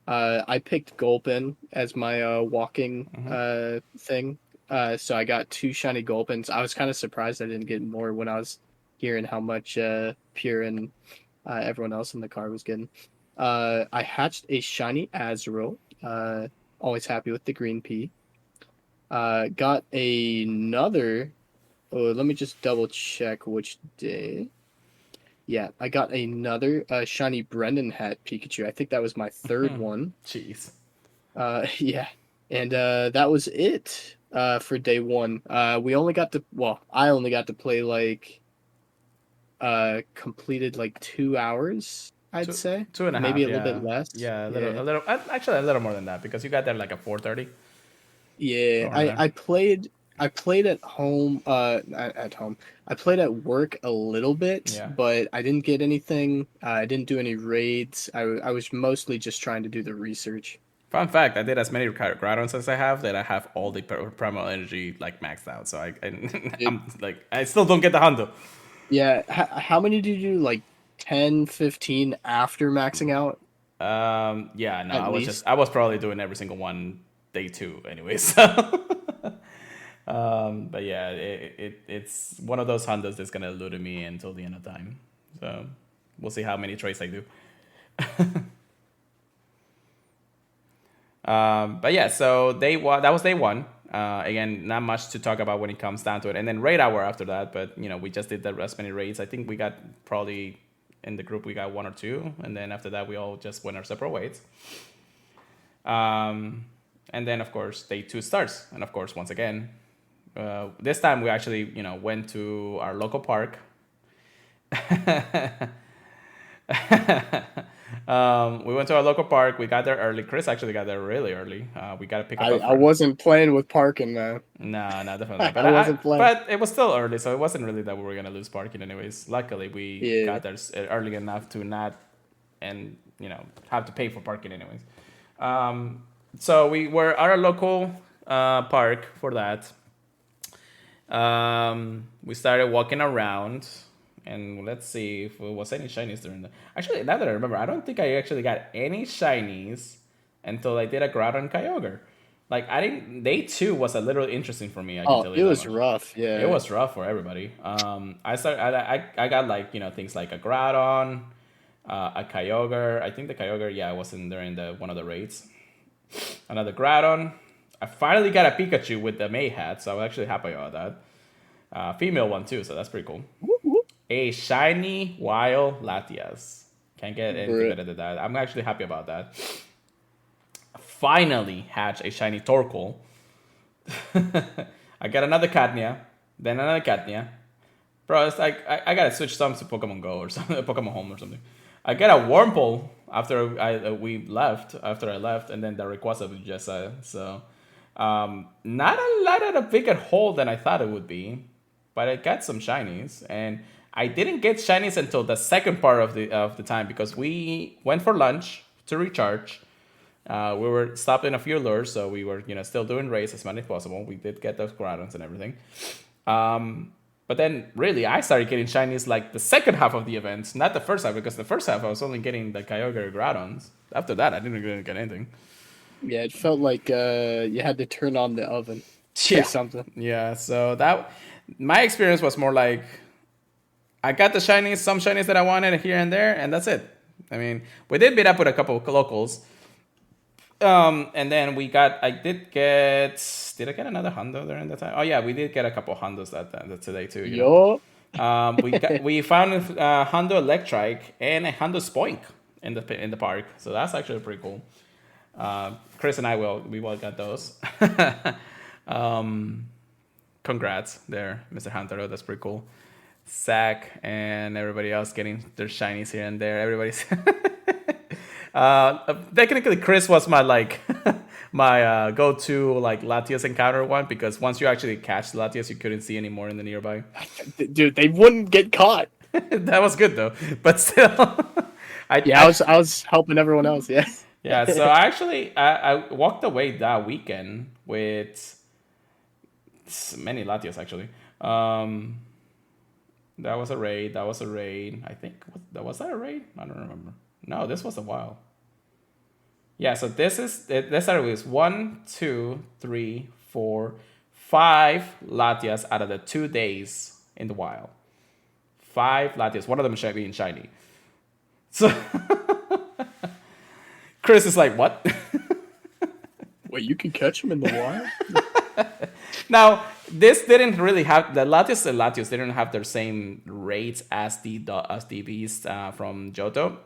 I picked Gulpin as my walking thing. So I got 2 shiny Gulpins. I was kind of surprised I didn't get more when I was hearing how much Pure and everyone else in the car was getting. I hatched a shiny Azurill. Always happy with the green pea. Got another. Oh, let me just double check which day. Yeah, I got another shiny Brendan hat Pikachu. I think that was my third one. Jeez. Yeah, and that was it for day one. We only got to. Well, I only got to play like completed like 2 hours. I'd say 2.5. maybe a Yeah. little bit less. Yeah, a little. Actually, a little more than that because you got there like at 4:30. Yeah, I played at home at home. I played at work a little bit, Yeah. but I didn't get anything. I didn't do any raids. I was mostly just trying to do the research. Fun fact: I did as many Groudons as I have that I have all the primal energy like maxed out. So I'm like I still don't get the Hondo. Yeah, how many did you do? Like 10, 15 after maxing out? Yeah, no, At least? I was probably doing every single one day two anyway. So, but yeah, it's one of those Hondas that's gonna elude me until the end of time. So we'll see how many trades I do. But yeah, so that was day one. Again, not much to talk about when it comes down to it. And then raid hour after that, but we just did as many raids. I think we got probably in the group we got 1 or 2, and then after that we all just went our separate ways. And then of course day 2 starts, and of course once again, this time we actually went to our local park. We went to our local park. We got there early. Chris actually got there really early. We got to pick up. I wasn't playing with parking, man. No, definitely. But I wasn't playing. But it was still early, so it wasn't really that we were gonna lose parking anyways. Luckily, we got there early enough to not, and have to pay for parking anyways. So we were at our local park for that. We started walking around. And let's see if there was any shinies during the... Actually, now that I remember, I don't think I actually got any shinies until I did a Groudon Kyogre. Like, I didn't... Day 2 was a little interesting for me. It was rough, yeah. It was rough for everybody. I got, like, things like a Groudon, a Kyogre. I think the Kyogre, yeah, wasn't during one of the raids. Another Groudon. I finally got a Pikachu with the May hat, so I was actually happy about that. Female one, too, so that's pretty cool. A shiny wild Latias. Can't get anything better than that. I'm actually happy about that. Finally hatch a shiny Torkoal. I got another Catnia. Then another Catnia. Bro, it's like I gotta switch some to Pokemon Go or something, Pokemon Home or something. I got a Wurmple after I left, and then the Rayquaza we just so not a lot of a bigger hole than I thought it would be, but I got some shinies, and I didn't get shinies until the second part of the time because we went for lunch to recharge. We were stopped in a few lures, so we were still doing raids as much as possible. We did get those Groudons and everything. But then really I started getting shinies like the second half of the event, not the first half, because the first half I was only getting the Kyogre Groudons. After that I didn't really get anything. Yeah, it felt like you had to turn on the oven. Yeah. Or something. Yeah, so that my experience was more like I got the shinies, some shinies that I wanted here and there, and that's it. I mean, we did beat up with a couple of locals. And then I did I get another hundo during that time? Oh yeah, we did get a couple hundos that today too. Yo. We found Hundo Electrike and a Hundo Spoink in the park, so that's actually pretty cool. Chris and we all got those. Congrats there, Mr. Hunter. That's pretty cool. Zach and everybody else getting their shinies here and there. Everybody's technically Chris was my my go-to Latios encounter one, because once you actually catch Latios, you couldn't see anymore in the nearby. Dude, they wouldn't get caught. That was good though, but still. I was helping everyone else. Yeah. Yeah. So I walked away that weekend with many Latios actually. That was a raid. I think was that a raid? I don't remember. No, this was a while. Yeah, so this started with 1, 2, 3, 4, 5 Latias out of the 2 days in the wild. 5 Latias. One of them being shiny. So Chris is like, what? Wait, you can catch them in the wild? Now, this didn't really have the Latios and Latios didn't have their same rates as the beast from Johto,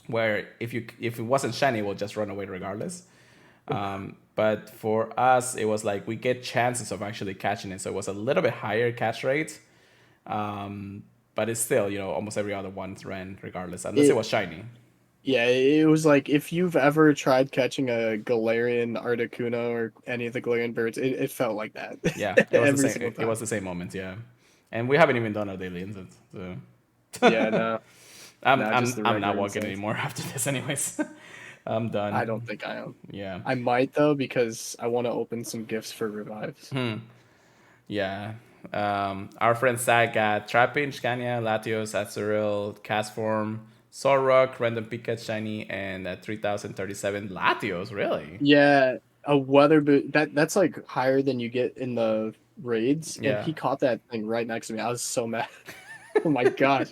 where if it wasn't shiny, it will just run away regardless. But for us, it was like we get chances of actually catching it, so it was a little bit higher catch rate. But it's still, almost every other one ran regardless, unless it was shiny. Yeah, it was like if you've ever tried catching a Galarian Articuno or any of the Galarian birds, it felt like that. Yeah, it was the same. It was the same moment. Yeah, and we haven't even done our daily instance. So. Yeah, no. I'm not walking anymore after this, anyways. I'm done. I don't think I am. Yeah, I might though, because I want to open some gifts for revives. Yeah. Our friend Zach got Trapinch, Scania, Latios, Azurill, Castform, Solrock, Random Pikachu Shiny, and 3037 Latios. Really? Yeah, a weather boot that's like higher than you get in the raids. Yeah. And he caught that thing right next to me. I was so mad. Oh my gosh.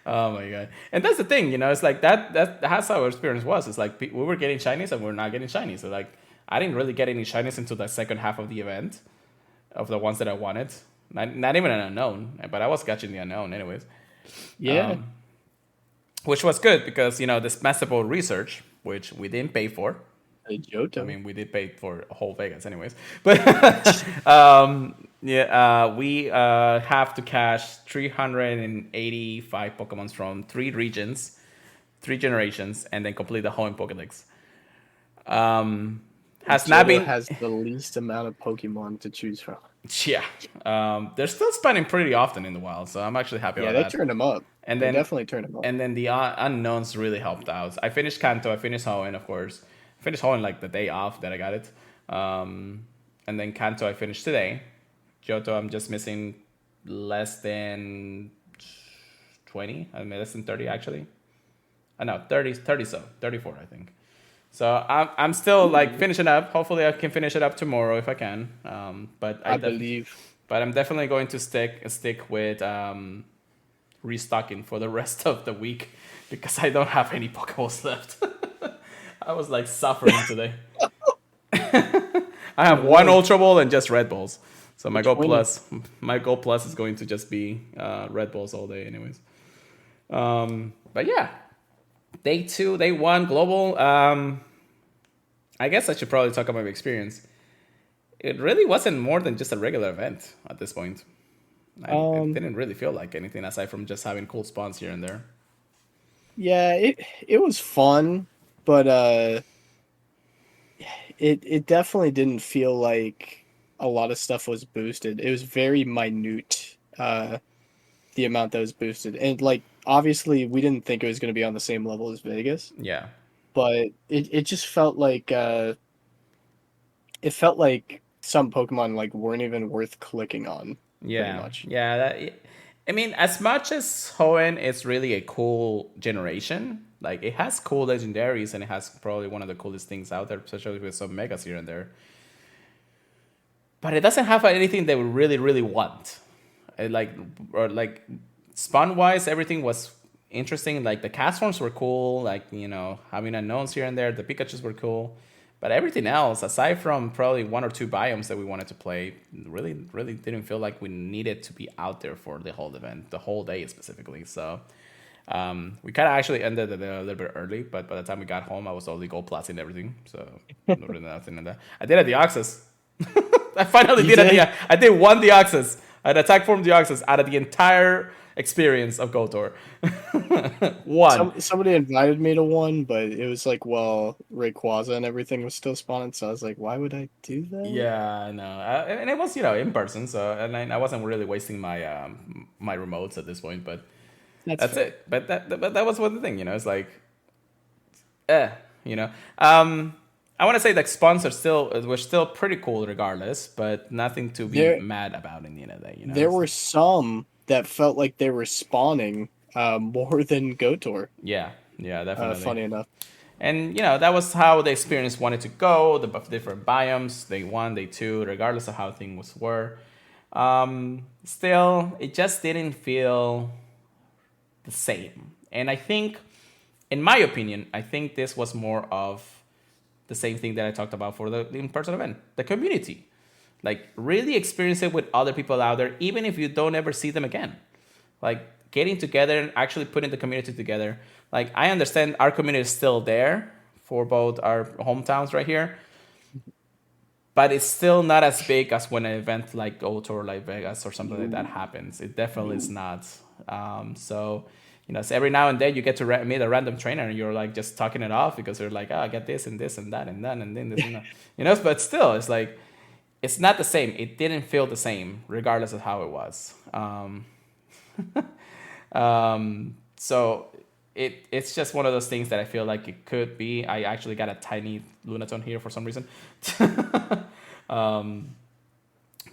Oh my god. And that's the thing, it's like that's how our experience was. It's like we were getting shinies and we're not getting shinies. So like I didn't really get any shinies until the second half of the event, of the ones that I wanted. Not even an unknown, but I was catching the unknown anyways. Yeah. Which was good because, this massive research, which we didn't pay for. Johto. I mean, we did pay for whole Vegas anyways. But we have to catch 385 Pokemons from 3 regions, 3 generations, and then complete the Hoenn Pokédex. Has the least amount of Pokemon to choose from. Yeah. They're still spawning pretty often in the wild, so I'm actually happy about that. Yeah, they turned them up. And they definitely turned them up. And then the unknowns really helped out. I finished Kanto, I finished Hoenn, of course. I finished Hoenn like the day off that I got it. And then Kanto I finished today. Johto I'm just missing less than 20. I mean less than 30 actually. No, 30 so. 34 I think. So I'm still finishing up. Hopefully I can finish it up tomorrow if I can. But I believe. But I'm definitely going to stick with restocking for the rest of the week because I don't have any Pokeballs left. I was suffering today. I have 1 Ultra Ball and just Red Balls. So my goal plus is going to just be Red Balls all day anyways. But yeah. Day 1 global. I guess I should probably talk about my experience. It really wasn't more than just a regular event at this point. It didn't really feel like anything aside from just having cool spawns here and there. Yeah, it was fun, but it definitely didn't feel like a lot of stuff was boosted. It was very minute, the amount that was boosted, and obviously we didn't think it was going to be on the same level as Vegas. Yeah, but it just felt like some Pokemon weren't even worth clicking on. Yeah, pretty much. Yeah. I mean, as much as Hoenn is really a cool generation, it has cool legendaries and it has probably one of the coolest things out there, especially with some megas here and there. But it doesn't have anything that we really, really want. Spawn wise, everything was interesting. Like the cast forms were cool. Like having unknowns here and there. The Pikachu's were cool. But everything else, aside from probably one or two biomes that we wanted to play, really didn't feel like we needed to be out there for the whole event, the whole day specifically. So we kind of actually ended it a little bit early, but by the time we got home, I was already gold plus and everything. So no, really nothing in that. I did a Deoxys. I finally You did? I did one Deoxys, an attack form Deoxys out of the entire experience of Gotor. One. Somebody invited me to one, but it was like, well, Rayquaza and everything was still spawning, so I was like, why would I do that? Yeah, I know, and it was in person, so and I wasn't really wasting my remotes at this point, but That's that's fair. it. But that was one the thing, it's like, eh, you know. I want to say that spawns were still pretty cool regardless, but nothing to be There mad about in the end of the day, there were some that felt like they were spawning more than Gotor. Yeah, yeah, definitely. Funny enough. And that was how the experience wanted to go. The different biomes, day one, day two, regardless of how things were. Still, it just didn't feel the same. And I think, in my opinion, I think this was more of the same thing that I talked about for the in-person event, the community. Like really experience it with other people out there, even if you don't ever see them again. Like getting together and actually putting the community together. Like I understand our community is still there for both our hometowns right here, but it's still not as big as when an event like Oto or like Vegas or something like that happens. It definitely is not. So every now and then you get to meet a random trainer and you're like just talking it off because you're like, oh, I get this and this and that and that and then this and that. But still, it's like, it's not the same. It didn't feel the same, regardless of how it was. So it's just one of those things that I feel like it could be. I actually got a tiny Lunatone here for some reason.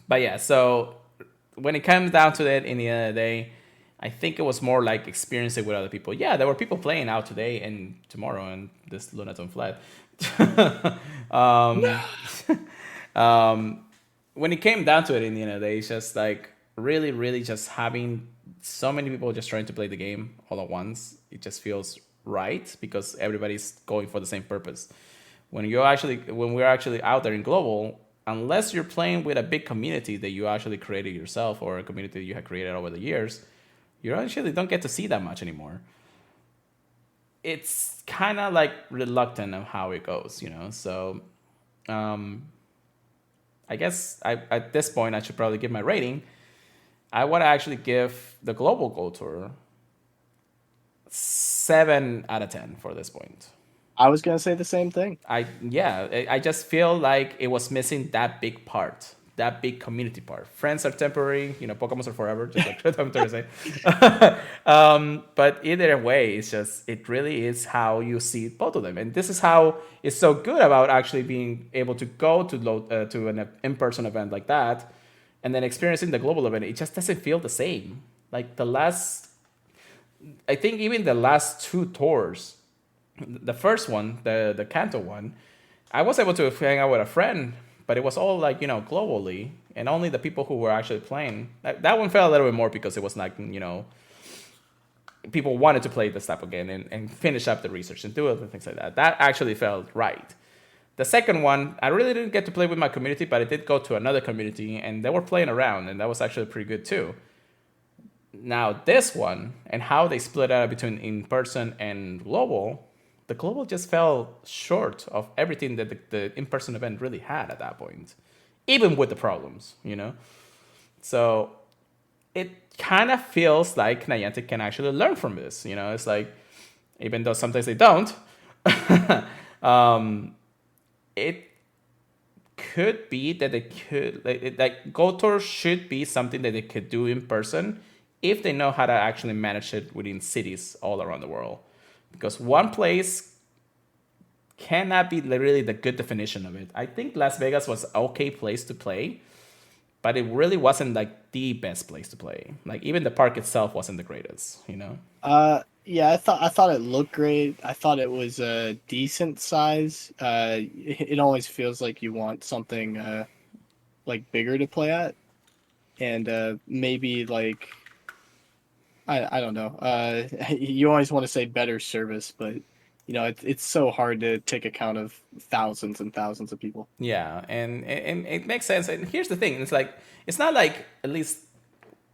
But yeah, so when it comes down to it, in the end of the day, I think it was more like experiencing with other people. Yeah, there were people playing out today and tomorrow, and this Lunatone fled. When it came down to it, in the end of the day, it's just like really, really just having so many people just trying to play the game all at once. It just feels right because everybody's going for the same purpose. When we're actually out there in global, unless you're playing with a big community that you actually created yourself or a community that you have created over the years, you actually don't get to see that much anymore. It's kind of like reluctant of how it goes, So, I guess at this point I should probably give my rating. I want to actually give the Global Gold Tour 7 out of 10 for this point. I was gonna say the same thing. I just feel like it was missing that big part, that big community part. Friends are temporary, Pokemon are forever, just like I'm trying to say. But either way, it really is how you see both of them, and this is how it's so good about actually being able to go to an in-person event like that, and then experiencing the global event. It just doesn't feel the same. Like I think even the last two tours. The first one, the Kanto one, I was able to hang out with a friend, but it was all like, globally, and only the people who were actually playing. That one felt a little bit more because it was like, people wanted to play this type of game and finish up the research and do other things like that. That actually felt right. The second one, I really didn't get to play with my community, but I did go to another community, and they were playing around, and that was actually pretty good too. Now, this one, and how they split out between in-person and global, the global just fell short of everything that the in-person event really had at that point, even with the problems, So it kind of feels like Niantic can actually learn from this, It's like, even though sometimes they don't, it could be that they could, like GoTour should be something that they could do in person if they know how to actually manage it within cities all around the world. Because one place cannot be really the good definition of it. I think Las Vegas was an okay place to play, but it really wasn't like the best place to play. Like even the park itself wasn't the greatest, Yeah, I thought it looked great. I thought it was a decent size. It always feels like you want something like bigger to play at, and maybe like I don't know. You always want to say better service, but it's so hard to take account of thousands and thousands of people. Yeah, and it makes sense. And here's the thing: it's like it's not like at least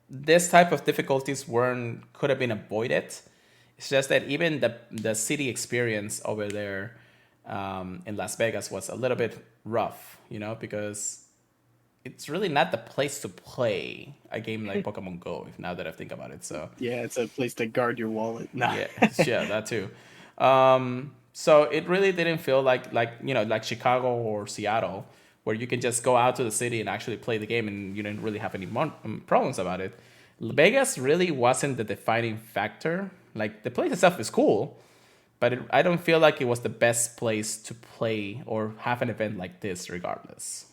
this type of difficulties weren't could have been avoided. It's just that even the city experience over there in Las Vegas was a little bit rough, because it's really not the place to play a game like Pokemon Go. If now that I think about it, so Yeah, it's a place to guard your wallet. Nah. yeah, yeah, that too. So it really didn't feel like Chicago or Seattle, where you can just go out to the city and actually play the game, and you didn't really have any problems about it. Vegas really wasn't the defining factor. Like the place itself is cool, but I don't feel like it was the best place to play or have an event like this, regardless.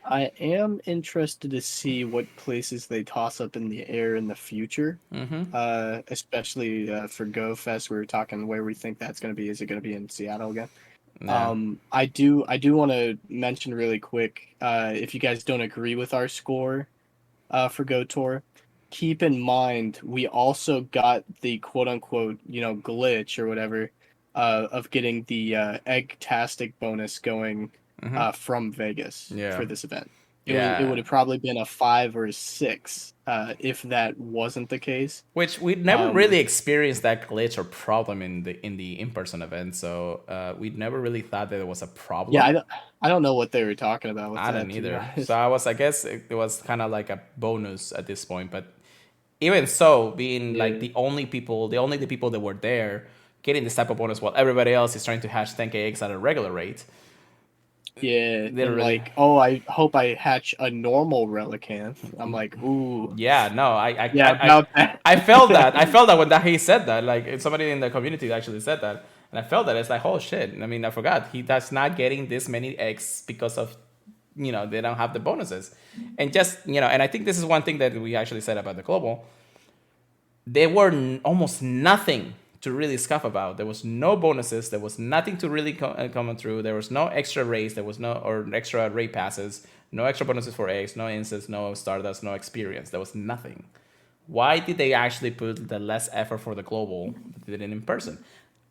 I am interested to see what places they toss up in the air in the future. Especially for Go Fest. We were talking where we think that's going to be. Is it going to be in Seattle again? Nah. I do want to mention really quick. If you guys don't agree with our score, for Go Tour, keep in mind we also got the quote unquote glitch or whatever, of getting the egg-tastic bonus going from Vegas Yeah. for this event. It would Yeah. have probably been a 5 or a 6 if that wasn't the case. Which we never Um, really experienced that glitch or problem in the in-person event, so we never really thought that it was a yeah, problem. I don't know what they were talking about with I didn't that, to be either. So honest. I guess it was kind of like a bonus at this point. But even so, being like Yeah. the people that were there getting this type of bonus while everybody else is trying to hash 10k eggs at a regular rate, Yeah, didn't and really. like, oh, I hope I hatch a normal Relicanth. I'm like, ooh, Yeah, no, yeah, about that. I felt that. I felt that when he said that. Like somebody in the community actually said that, and I felt that it's like, oh shit. I mean, I forgot he does not getting this many eggs because of they don't have the bonuses, and just and I think this is one thing that we actually said about the global. There were almost nothing to really scuff about. There was no bonuses. There was nothing to really come through. There was no extra race. There was no or extra raid passes. No extra bonuses for eggs. No instants. No stardust. No experience. There was nothing. Why did they actually put the less effort for the global that they did in person?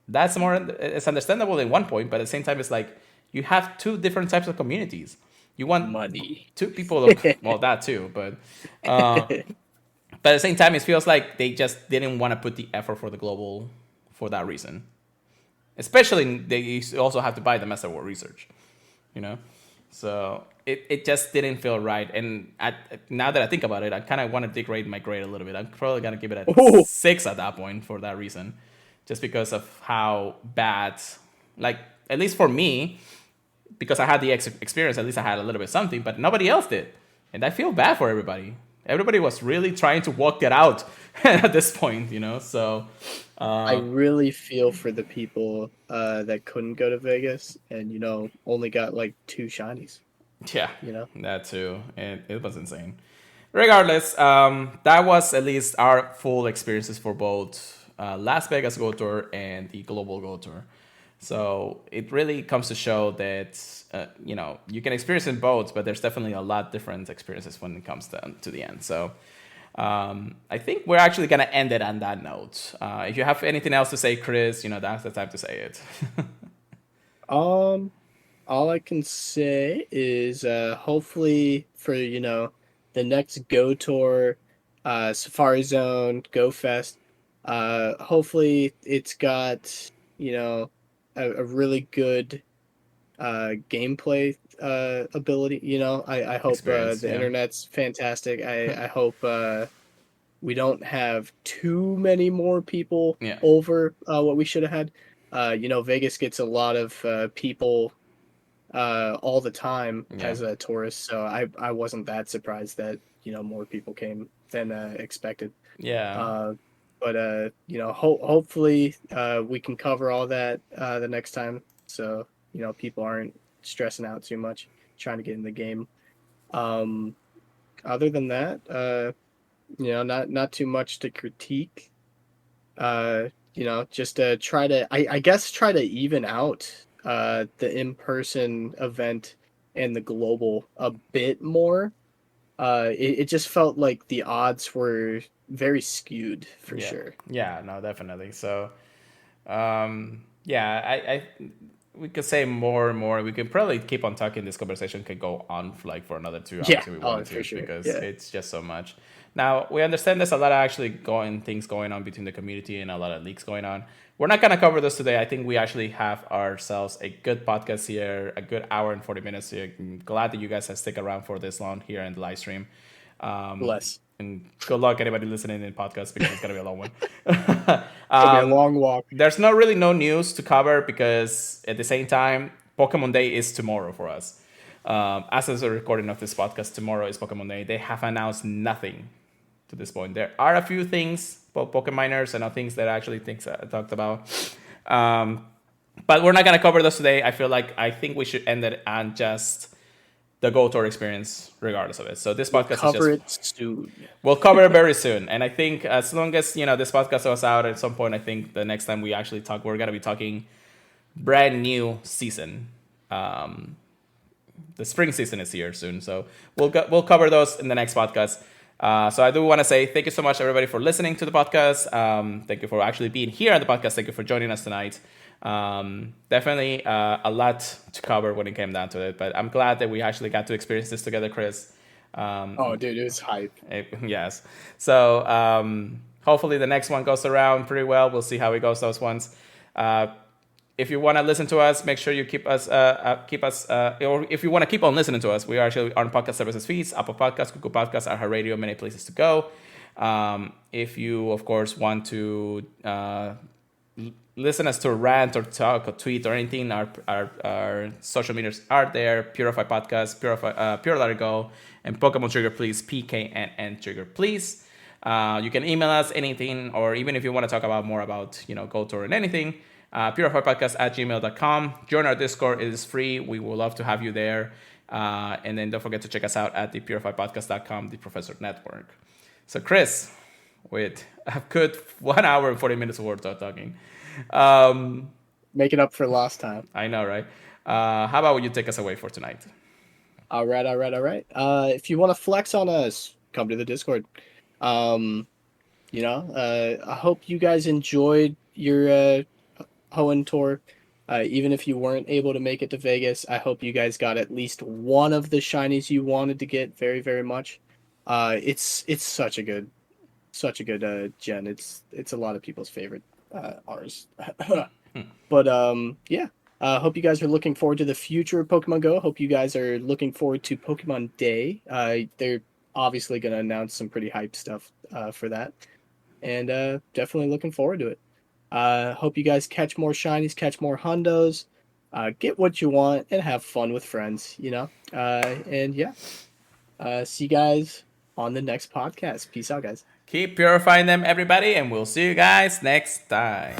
That's more. It's understandable in one point, but at the same time, it's like you have two different types of communities. You want Money. two people. Well, that too, but at the same time, it feels like they just didn't want to put the effort for the global for that reason. Especially, they also have to buy the Master War research, you know? So it just didn't feel right. And now that I think about it, I kind of want to degrade my grade a little bit. I'm probably going to give it a Oh, 6 at that point for that reason. Just because of how bad, like, at least for me, because I had the experience, at least I had a little bit of something, but nobody else did. And I feel bad for everybody. Everybody was really trying to walk it out at this point. So, I uh, really feel for the people that couldn't go to Vegas and only got like 2 shinies. yeah, You know, that too. It was insane. Regardless, that was at least our full experiences for both Las Vegas Go Tour and the Global Go Tour. So it really comes to show that you can experience in both, but there's definitely a lot different experiences when it comes to the end. So I think we're actually gonna end it on that note. If you have anything else to say, Chris, that's the time to say it. um, all I can say is hopefully for the next Go Tour, Safari Zone, Go Fest. Hopefully it's got a really good gameplay ability. I hope Experience, the yeah, internet's fantastic. I hope we don't have too many more people yeah, over what we should have had. Vegas gets a lot of people all the time yeah, as a tourist, so I wasn't that surprised that more people came than expected. yeah, Uh, but hopefully we can cover all that the next time, so people aren't stressing out too much trying to get in the game. Um, Other than that, not too much to critique. Just try to I guess try to even out the in-person event and the global a bit more. it just felt like the odds were very skewed for Yeah. sure. Yeah. No, definitely. So, yeah, I we could say more and more. We could probably keep on talking. This conversation could go on for like for another 2 hours Yeah. if we Oh, wanted for to, sure. because Yeah. it's just so much. Now we understand there's a lot of actually things going on between the community and a lot of leaks going on. We're not gonna cover this today. I think we actually have ourselves a good podcast here, a good hour and 40 minutes here. I'm glad that you guys have stick around for this long here in the live stream. Bless. And good luck anybody listening in podcast because it's gonna be a long one. It'll be a long walk. There's not really no news to cover because at the same time, Pokemon Day is tomorrow for us. As of the recording of this podcast, tomorrow is Pokemon Day. They have announced nothing to this point. There are a few things, Pokemon miners and things that actually things I talked about. But we're not gonna cover those today. I think we should end it on just the Go Tour experience, regardless of it. So this podcast Cover is it just soon. we'll cover it very soon. And I think as long as this podcast goes out at some point, I think the next time we actually talk, we're gonna be talking brand new season. The spring season is here soon, so we'll cover those in the next podcast. So I do want to say thank you so much, everybody, for listening to the podcast. Thank you for actually being here on the podcast. Thank you for joining us tonight. Definitely a lot to cover when it came down to it, but I'm glad that we actually got to experience this together, Chris. Oh, dude, it was hype. Yes. So hopefully the next one goes around pretty well. We'll see how it goes those ones. If you want to listen to us, make sure you keep us, or if you want to keep on listening to us, we are actually on podcast services feeds, Apple Podcasts, Google Podcasts, iHeartRadio, many places to go. If you, of course, want to listen us to rant or talk or tweet or anything, our social medias are there. Purified Podcast, Pure Let It Go, and Pokemon Trigger Please, PKNN Trigger Please. You can email us anything, or even if you want to talk about more about Go Tour and anything, purifiedpodcast@gmail.com. Join our Discord. It is free. We would love to have you there. And then don't forget to check us out at the purifiedpodcast.com, the Professor Network. So Chris, with a good 1 hour and 40 minutes worth of talking. Make it up for lost time. I know, right? How about you take us away for tonight? All right. If you want to flex on us, come to the Discord. I hope you guys enjoyed your Hoenn tour. Even if you weren't able to make it to Vegas, I hope you guys got at least one of the shinies you wanted to get very, very much. It's such a good gen. It's a lot of people's favorite. Ours. But yeah. Hope you guys are looking forward to the future of Pokemon Go. Hope you guys are looking forward to Pokemon Day. They're obviously going to announce some pretty hype stuff for that. And definitely looking forward to it. Hope you guys catch more shinies, catch more hundos, get what you want, and have fun with friends, and yeah. See you guys on the next podcast. Peace out, guys. Keep purifying them, everybody, and we'll see you guys next time.